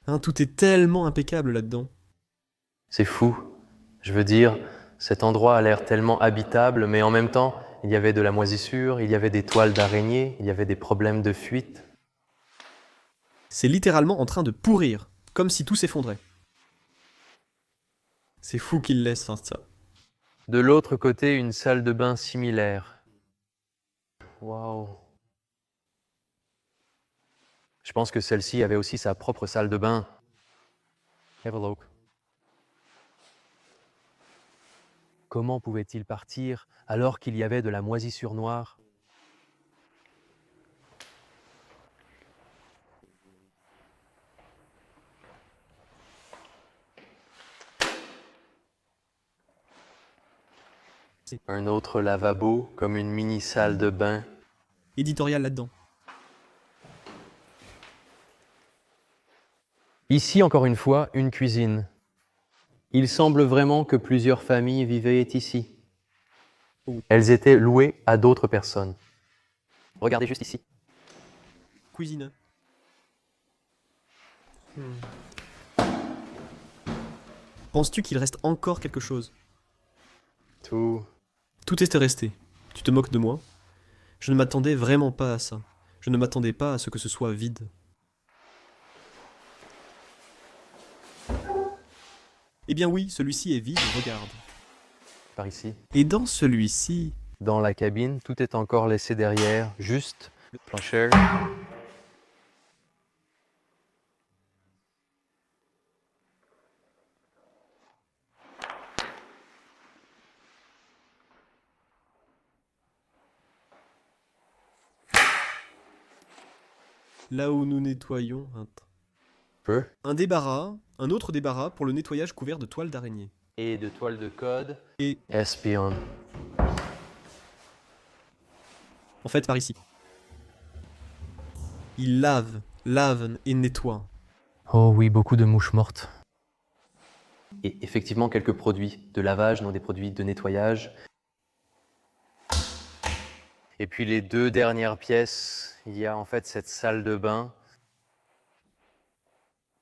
Hein, tout est tellement impeccable là-dedans. C'est fou. Je veux dire, Cet endroit a l'air tellement habitable, mais en même temps, il y avait de la moisissure, il y avait des toiles d'araignées, il y avait des problèmes de fuite. C'est littéralement en train de pourrir, comme si tout s'effondrait. C'est fou qu'il laisse hein, ça. De l'autre côté, une salle de bain similaire. Waouh. Je pense que celle-ci avait aussi sa propre salle de bain. Have a look. Comment pouvait-il partir alors qu'il y avait de la moisissure noire? Un autre lavabo, comme une mini-salle de bain. Éditorial là-dedans. Ici, encore une fois, une cuisine. Il semble vraiment que plusieurs familles vivaient ici. Elles étaient louées à d'autres personnes. Regardez juste ici. Cuisine. Penses-tu qu'il reste encore quelque chose? Tout. Tout est resté. Tu te moques de moi? Je ne m'attendais vraiment pas à ça. Je ne m'attendais pas à ce que ce soit vide. Eh bien oui, celui-ci est vide, regarde. Par ici. Et dans celui-ci... Dans la cabine, tout est encore laissé derrière, juste le plancher. Là où nous nettoyons... Un débarras, un autre débarras pour le nettoyage couvert de toiles d'araignée. Et de toile de code. Et Espion. en fait par ici. Il lave et nettoie. Oh oui, beaucoup de mouches mortes. Et effectivement, quelques produits de lavage, non des produits de nettoyage. Et puis les deux dernières pièces, il y a en fait cette salle de bain.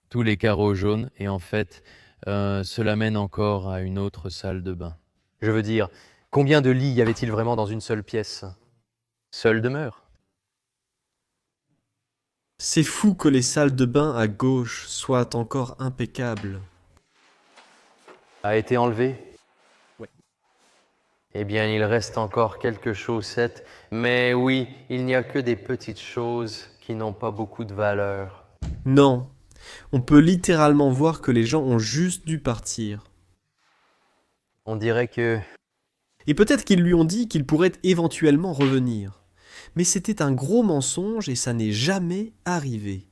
Tous les carreaux jaunes, et en fait, cela mène encore à une autre salle de bain. Je veux dire, combien de lits y avait-il vraiment dans une seule pièce? Seule demeure. C'est fou que les salles de bain à gauche soient encore impeccables. A été enlevé? Ouais. Eh bien, il reste encore quelques chaussettes, mais oui, il n'y a que des petites choses qui n'ont pas beaucoup de valeur. Non, on peut littéralement voir que les gens ont juste dû partir. On dirait que... Et peut-être qu'ils lui ont dit qu'ils pourraient éventuellement revenir. Mais c'était un gros mensonge et ça n'est jamais arrivé.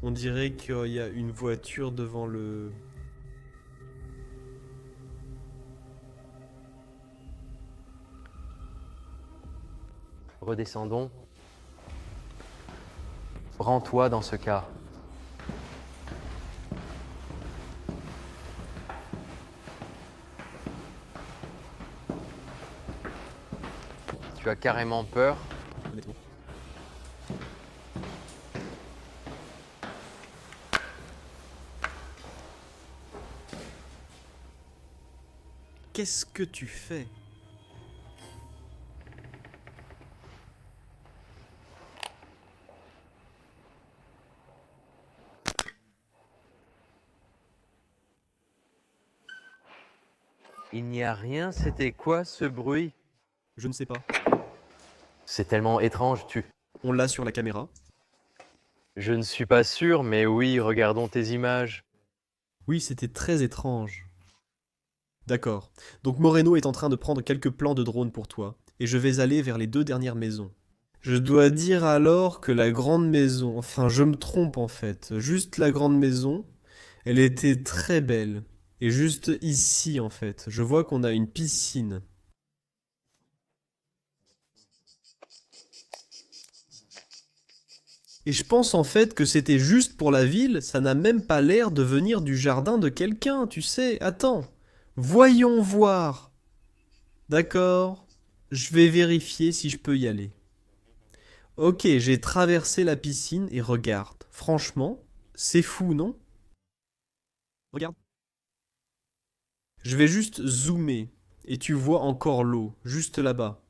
On dirait qu'il y a une voiture devant le... Redescendons. Rends-toi dans ce cas. Tu as carrément peur? Honnêtement. Qu'est-ce que tu fais? Il n'y a rien, c'était quoi ce bruit? Je ne sais pas. C'est tellement étrange, On l'a sur la caméra. Je ne suis pas sûr, mais oui, regardons tes images. Oui, c'était très étrange. D'accord. Donc Moreno est en train de prendre quelques plans de drone pour toi, et je vais aller vers les deux dernières maisons. Je dois dire alors que la grande maison, enfin je me trompe en fait, juste la grande maison, elle était très belle. Et juste ici en fait, je vois qu'on a une piscine. Et je pense en fait que c'était juste pour la ville, ça n'a même pas l'air de venir du jardin de quelqu'un, tu sais. Attends, voyons voir. D'accord, je vais vérifier si je peux y aller. Ok, j'ai traversé la piscine et regarde. Franchement, c'est fou, non? Regarde. Je vais juste zoomer et tu vois encore l'eau, juste là-bas.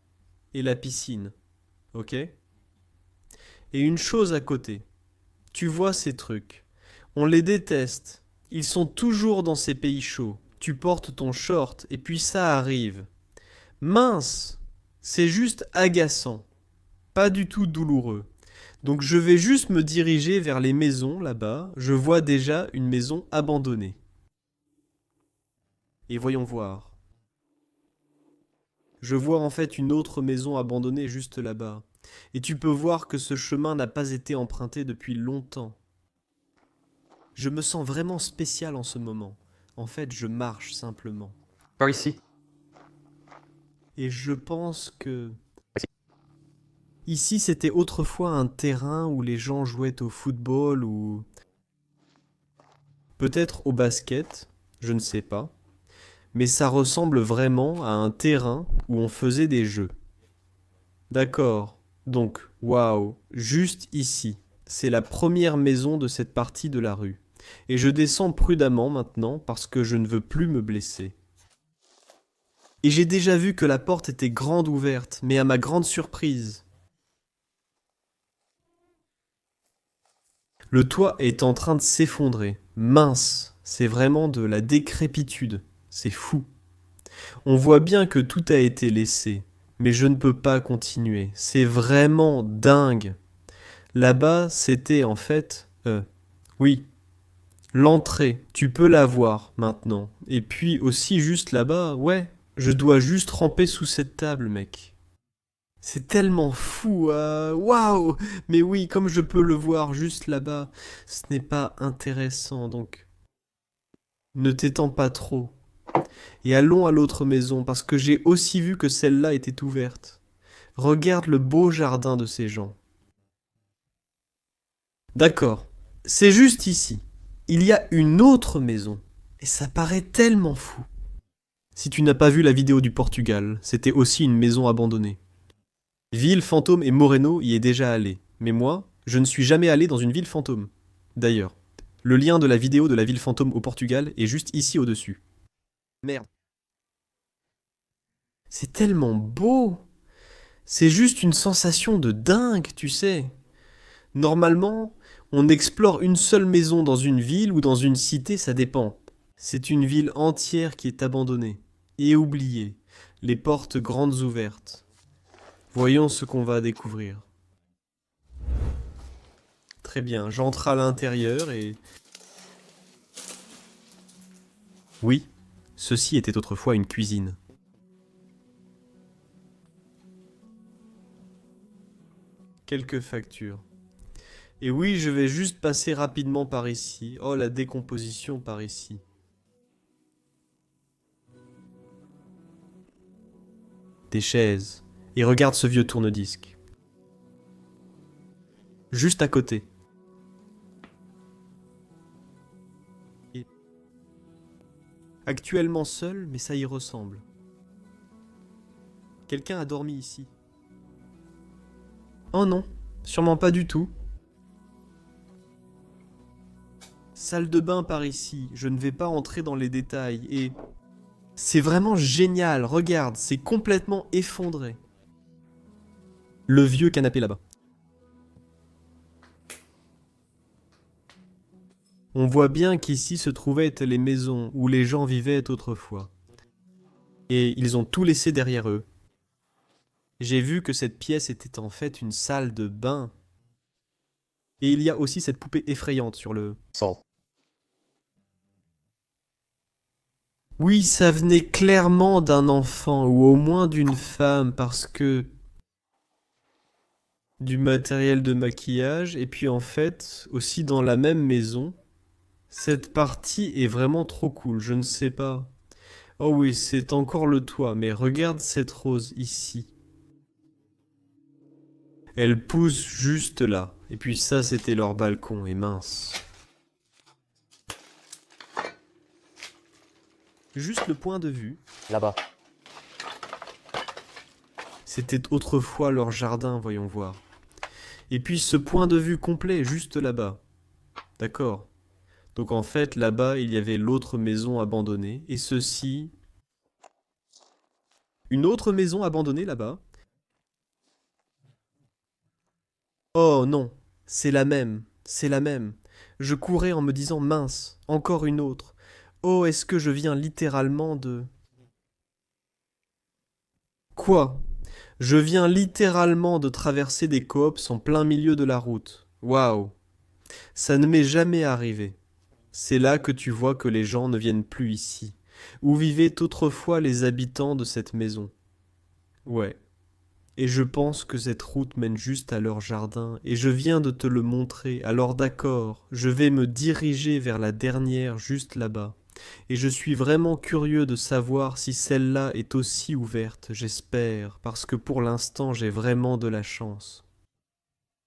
Et la piscine. Ok? Et une chose à côté. Tu vois ces trucs. On les déteste. Ils sont toujours dans ces pays chauds. Tu portes ton short et puis ça arrive. Mince! C'est juste agaçant. Pas du tout douloureux. Donc je vais juste me diriger vers les maisons là-bas. Je vois déjà une maison abandonnée. Et voyons voir. Je vois en fait une autre maison abandonnée juste là-bas. Et tu peux voir que ce chemin n'a pas été emprunté depuis longtemps. Je me sens vraiment spécial en ce moment. En fait, je marche simplement. Par ici. Et je pense que... Ici, c'était autrefois un terrain où les gens jouaient au football ou... peut-être au basket, je ne sais pas. Mais ça ressemble vraiment à un terrain où on faisait des jeux. D'accord. Donc, waouh, juste ici. C'est la première maison de cette partie de la rue. Et je descends prudemment maintenant parce que je ne veux plus me blesser. Et j'ai déjà vu que la porte était grande ouverte, mais à ma grande surprise, le toit est en train de s'effondrer. Mince, c'est vraiment de la décrépitude. C'est fou. On voit bien que tout a été laissé, mais je ne peux pas continuer. C'est vraiment dingue. Là-bas, c'était en fait... oui, l'entrée. Tu peux la voir maintenant. Et puis aussi juste là-bas, ouais, je dois juste ramper sous cette table, mec. C'est tellement fou, waouh! Mais oui, comme je peux le voir juste là-bas, ce n'est pas intéressant, donc ne t'étends pas trop. Et allons à l'autre maison, parce que j'ai aussi vu que celle-là était ouverte. Regarde le beau jardin de ces gens. D'accord, c'est juste ici. Il y a une autre maison, et ça paraît tellement fou. Si tu n'as pas vu la vidéo du Portugal, c'était aussi une maison abandonnée. Ville fantôme et Moreno y est déjà allé. Mais moi, je ne suis jamais allé dans une ville fantôme. D'ailleurs, le lien de la vidéo de la ville fantôme au Portugal est juste ici au-dessus. Merde. C'est tellement beau. C'est juste une sensation de dingue, tu sais. Normalement, on explore une seule maison dans une ville ou dans une cité, ça dépend. C'est une ville entière qui est abandonnée et oubliée, les portes grandes ouvertes. Voyons ce qu'on va découvrir. Très bien, j'entre à l'intérieur et... Oui, ceci était autrefois une cuisine. Quelques factures. Et oui, je vais juste passer rapidement par ici. Oh, la décomposition par ici. Des chaises. Et regarde ce vieux tourne-disque. Juste à côté. Et... Actuellement seul, mais ça y ressemble. Quelqu'un a dormi ici. Oh non, sûrement pas du tout. Salle de bain par ici, je ne vais pas entrer dans les détails et... C'est vraiment génial, regarde, c'est complètement effondré. Le vieux canapé là-bas. On voit bien qu'ici se trouvaient les maisons où les gens vivaient autrefois. Et ils ont tout laissé derrière eux. J'ai vu que cette pièce était en fait une salle de bain. Et il y a aussi cette poupée effrayante sur le... Salt. Oui, ça venait clairement d'un enfant, ou au moins d'une femme, parce que... Du matériel de maquillage, et puis en fait, aussi dans la même maison, cette partie est vraiment trop cool, je ne sais pas. Oh oui, c'est encore le toit, mais regarde cette rose ici. Elle pousse juste là, et puis ça c'était leur balcon, et mince. Juste le point de vue. Là-bas. C'était autrefois leur jardin, voyons voir. Et puis ce point de vue complet, juste là-bas. D'accord. Donc en fait, là-bas, il y avait l'autre maison abandonnée. Et ceci... Une autre maison abandonnée là-bas. Oh non, c'est la même, c'est la même. Je courais en me disant mince, encore une autre. Oh, est-ce que je viens littéralement de... Quoi? Je viens littéralement de traverser des coops en plein milieu de la route. Waouh, ça ne m'est jamais arrivé. C'est là que tu vois que les gens ne viennent plus ici, où vivaient autrefois les habitants de cette maison. Ouais. Et je pense que cette route mène juste à leur jardin, et je viens de te le montrer, alors d'accord, je vais me diriger vers la dernière juste là-bas. Et je suis vraiment curieux de savoir si celle-là est aussi ouverte, j'espère, parce que pour l'instant j'ai vraiment de la chance.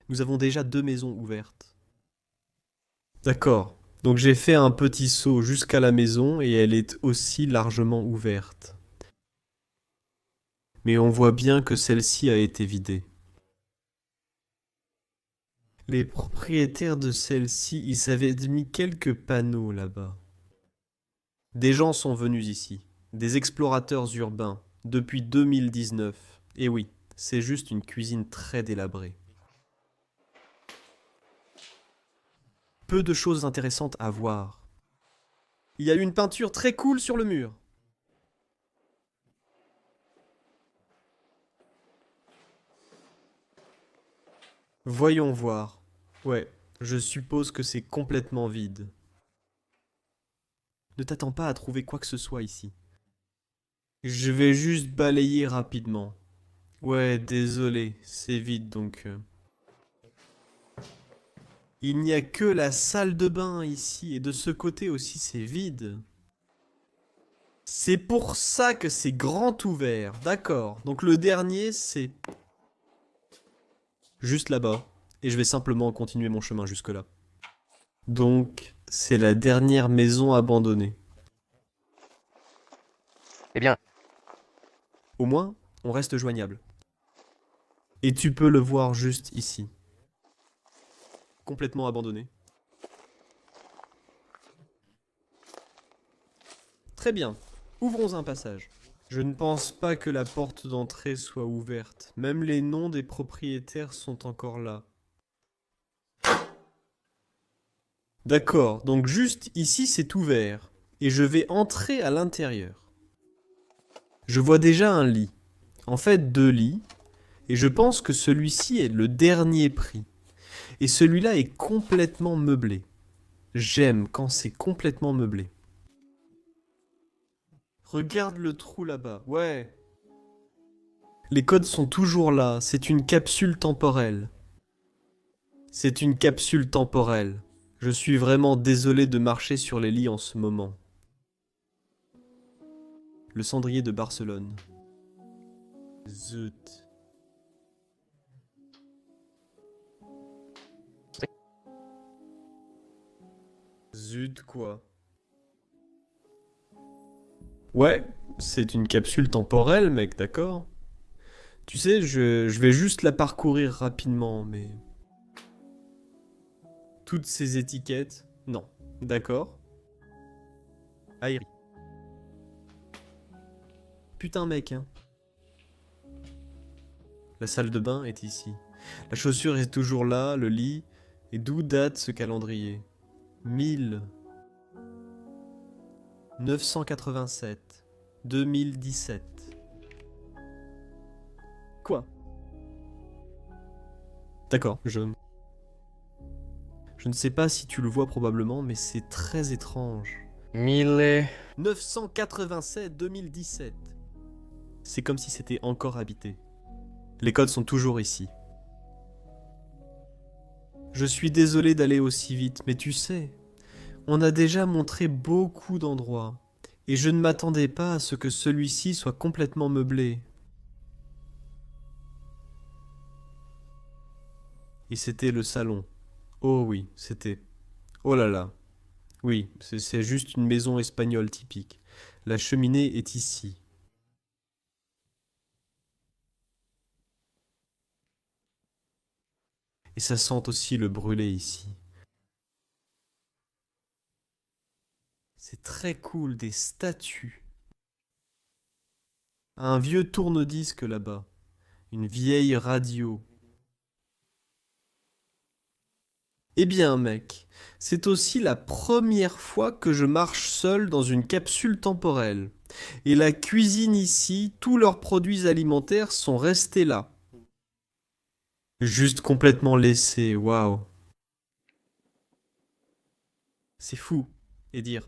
Nous avons déjà 2 maisons ouvertes. D'accord, donc j'ai fait un petit saut jusqu'à la maison et elle est aussi largement ouverte. Mais on voit bien que celle-ci a été vidée. Les propriétaires de celle-ci, ils avaient mis quelques panneaux là-bas. Des gens sont venus ici, des explorateurs urbains, depuis 2019. Et oui, c'est juste une cuisine très délabrée. Peu de choses intéressantes à voir. Il y a une peinture très cool sur le mur. Voyons voir. Ouais, je suppose que c'est complètement vide. Ne t'attends pas à trouver quoi que ce soit ici. Je vais juste balayer rapidement. Ouais, désolé, c'est vide donc. Il n'y a que la salle de bain ici, et de ce côté aussi c'est vide. C'est pour ça que c'est grand ouvert, d'accord. Donc le dernier c'est juste là-bas, et je vais simplement continuer mon chemin jusque-là. Donc c'est la dernière maison abandonnée. Eh bien, Au moins, on reste joignable. Et tu peux le voir juste ici. Complètement abandonné. Très bien, ouvrons un passage. Je ne pense pas que la porte d'entrée soit ouverte. Même les noms des propriétaires sont encore là. D'accord, donc juste ici c'est ouvert. Et je vais entrer à l'intérieur. Je vois déjà un lit. En fait 2 lits. Et je pense que celui-ci est le dernier prix. Et celui-là est complètement meublé. J'aime quand c'est complètement meublé. Regarde le trou là-bas. Ouais. Les codes sont toujours là. C'est une capsule temporelle. C'est une capsule temporelle. Je suis vraiment désolé de marcher sur les lits en ce moment. Le cendrier de Barcelone. Zut. Zut quoi. Ouais, c'est une capsule temporelle, mec, d'accord? Tu sais, je vais juste la parcourir rapidement, mais... Toutes ces étiquettes... Non. D'accord. Aïri. Putain, mec, hein. La salle de bain est ici. La chaussure est toujours là, le lit. Et d'où date ce calendrier? 1987. 2017. Quoi? D'accord, Je ne sais pas si tu le vois probablement, mais c'est très étrange. 987-2017. C'est comme si c'était encore habité. Les codes sont toujours ici. Je suis désolé d'aller aussi vite, mais tu sais, on a déjà montré beaucoup d'endroits, et je ne m'attendais pas à ce que celui-ci soit complètement meublé. Et c'était le salon. Oh oui, c'était... Oh là là. Oui, c'est juste une maison espagnole typique. La cheminée est ici. Et ça sent aussi le brûlé ici. C'est très cool, des statues. Un vieux tourne-disque là-bas. Une vieille radio. Eh bien, mec, c'est aussi la première fois que je marche seul dans une capsule temporelle. Et la cuisine ici, tous leurs produits alimentaires sont restés là. Juste complètement laissés, waouh. C'est fou, et dire.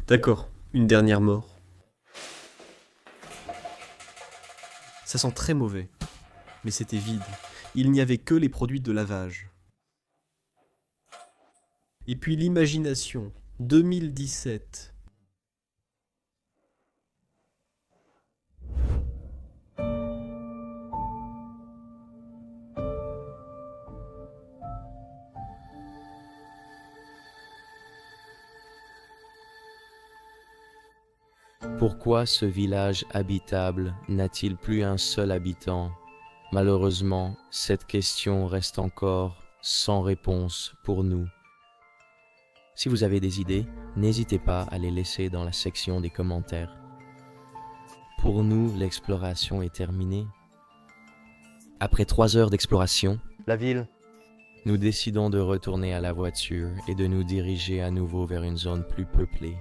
D'accord, une dernière mort. Ça sent très mauvais, mais c'était vide. Il n'y avait que les produits de lavage. Et puis l'imagination, 2017. Pourquoi ce village habitable n'a-t-il plus un seul habitant? Malheureusement, cette question reste encore sans réponse pour nous. Si vous avez des idées, n'hésitez pas à les laisser dans la section des commentaires. Pour nous, l'exploration est terminée. Après 3 heures d'exploration, La ville, nous décidons de retourner à la voiture et de nous diriger à nouveau vers une zone plus peuplée.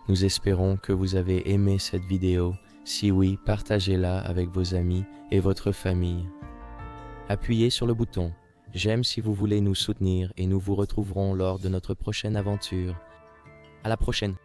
Nous espérons que vous avez aimé cette vidéo. Si oui, partagez-la avec vos amis et votre famille. Appuyez sur le bouton j'aime si vous voulez nous soutenir et nous vous retrouverons lors de notre prochaine aventure. À la prochaine!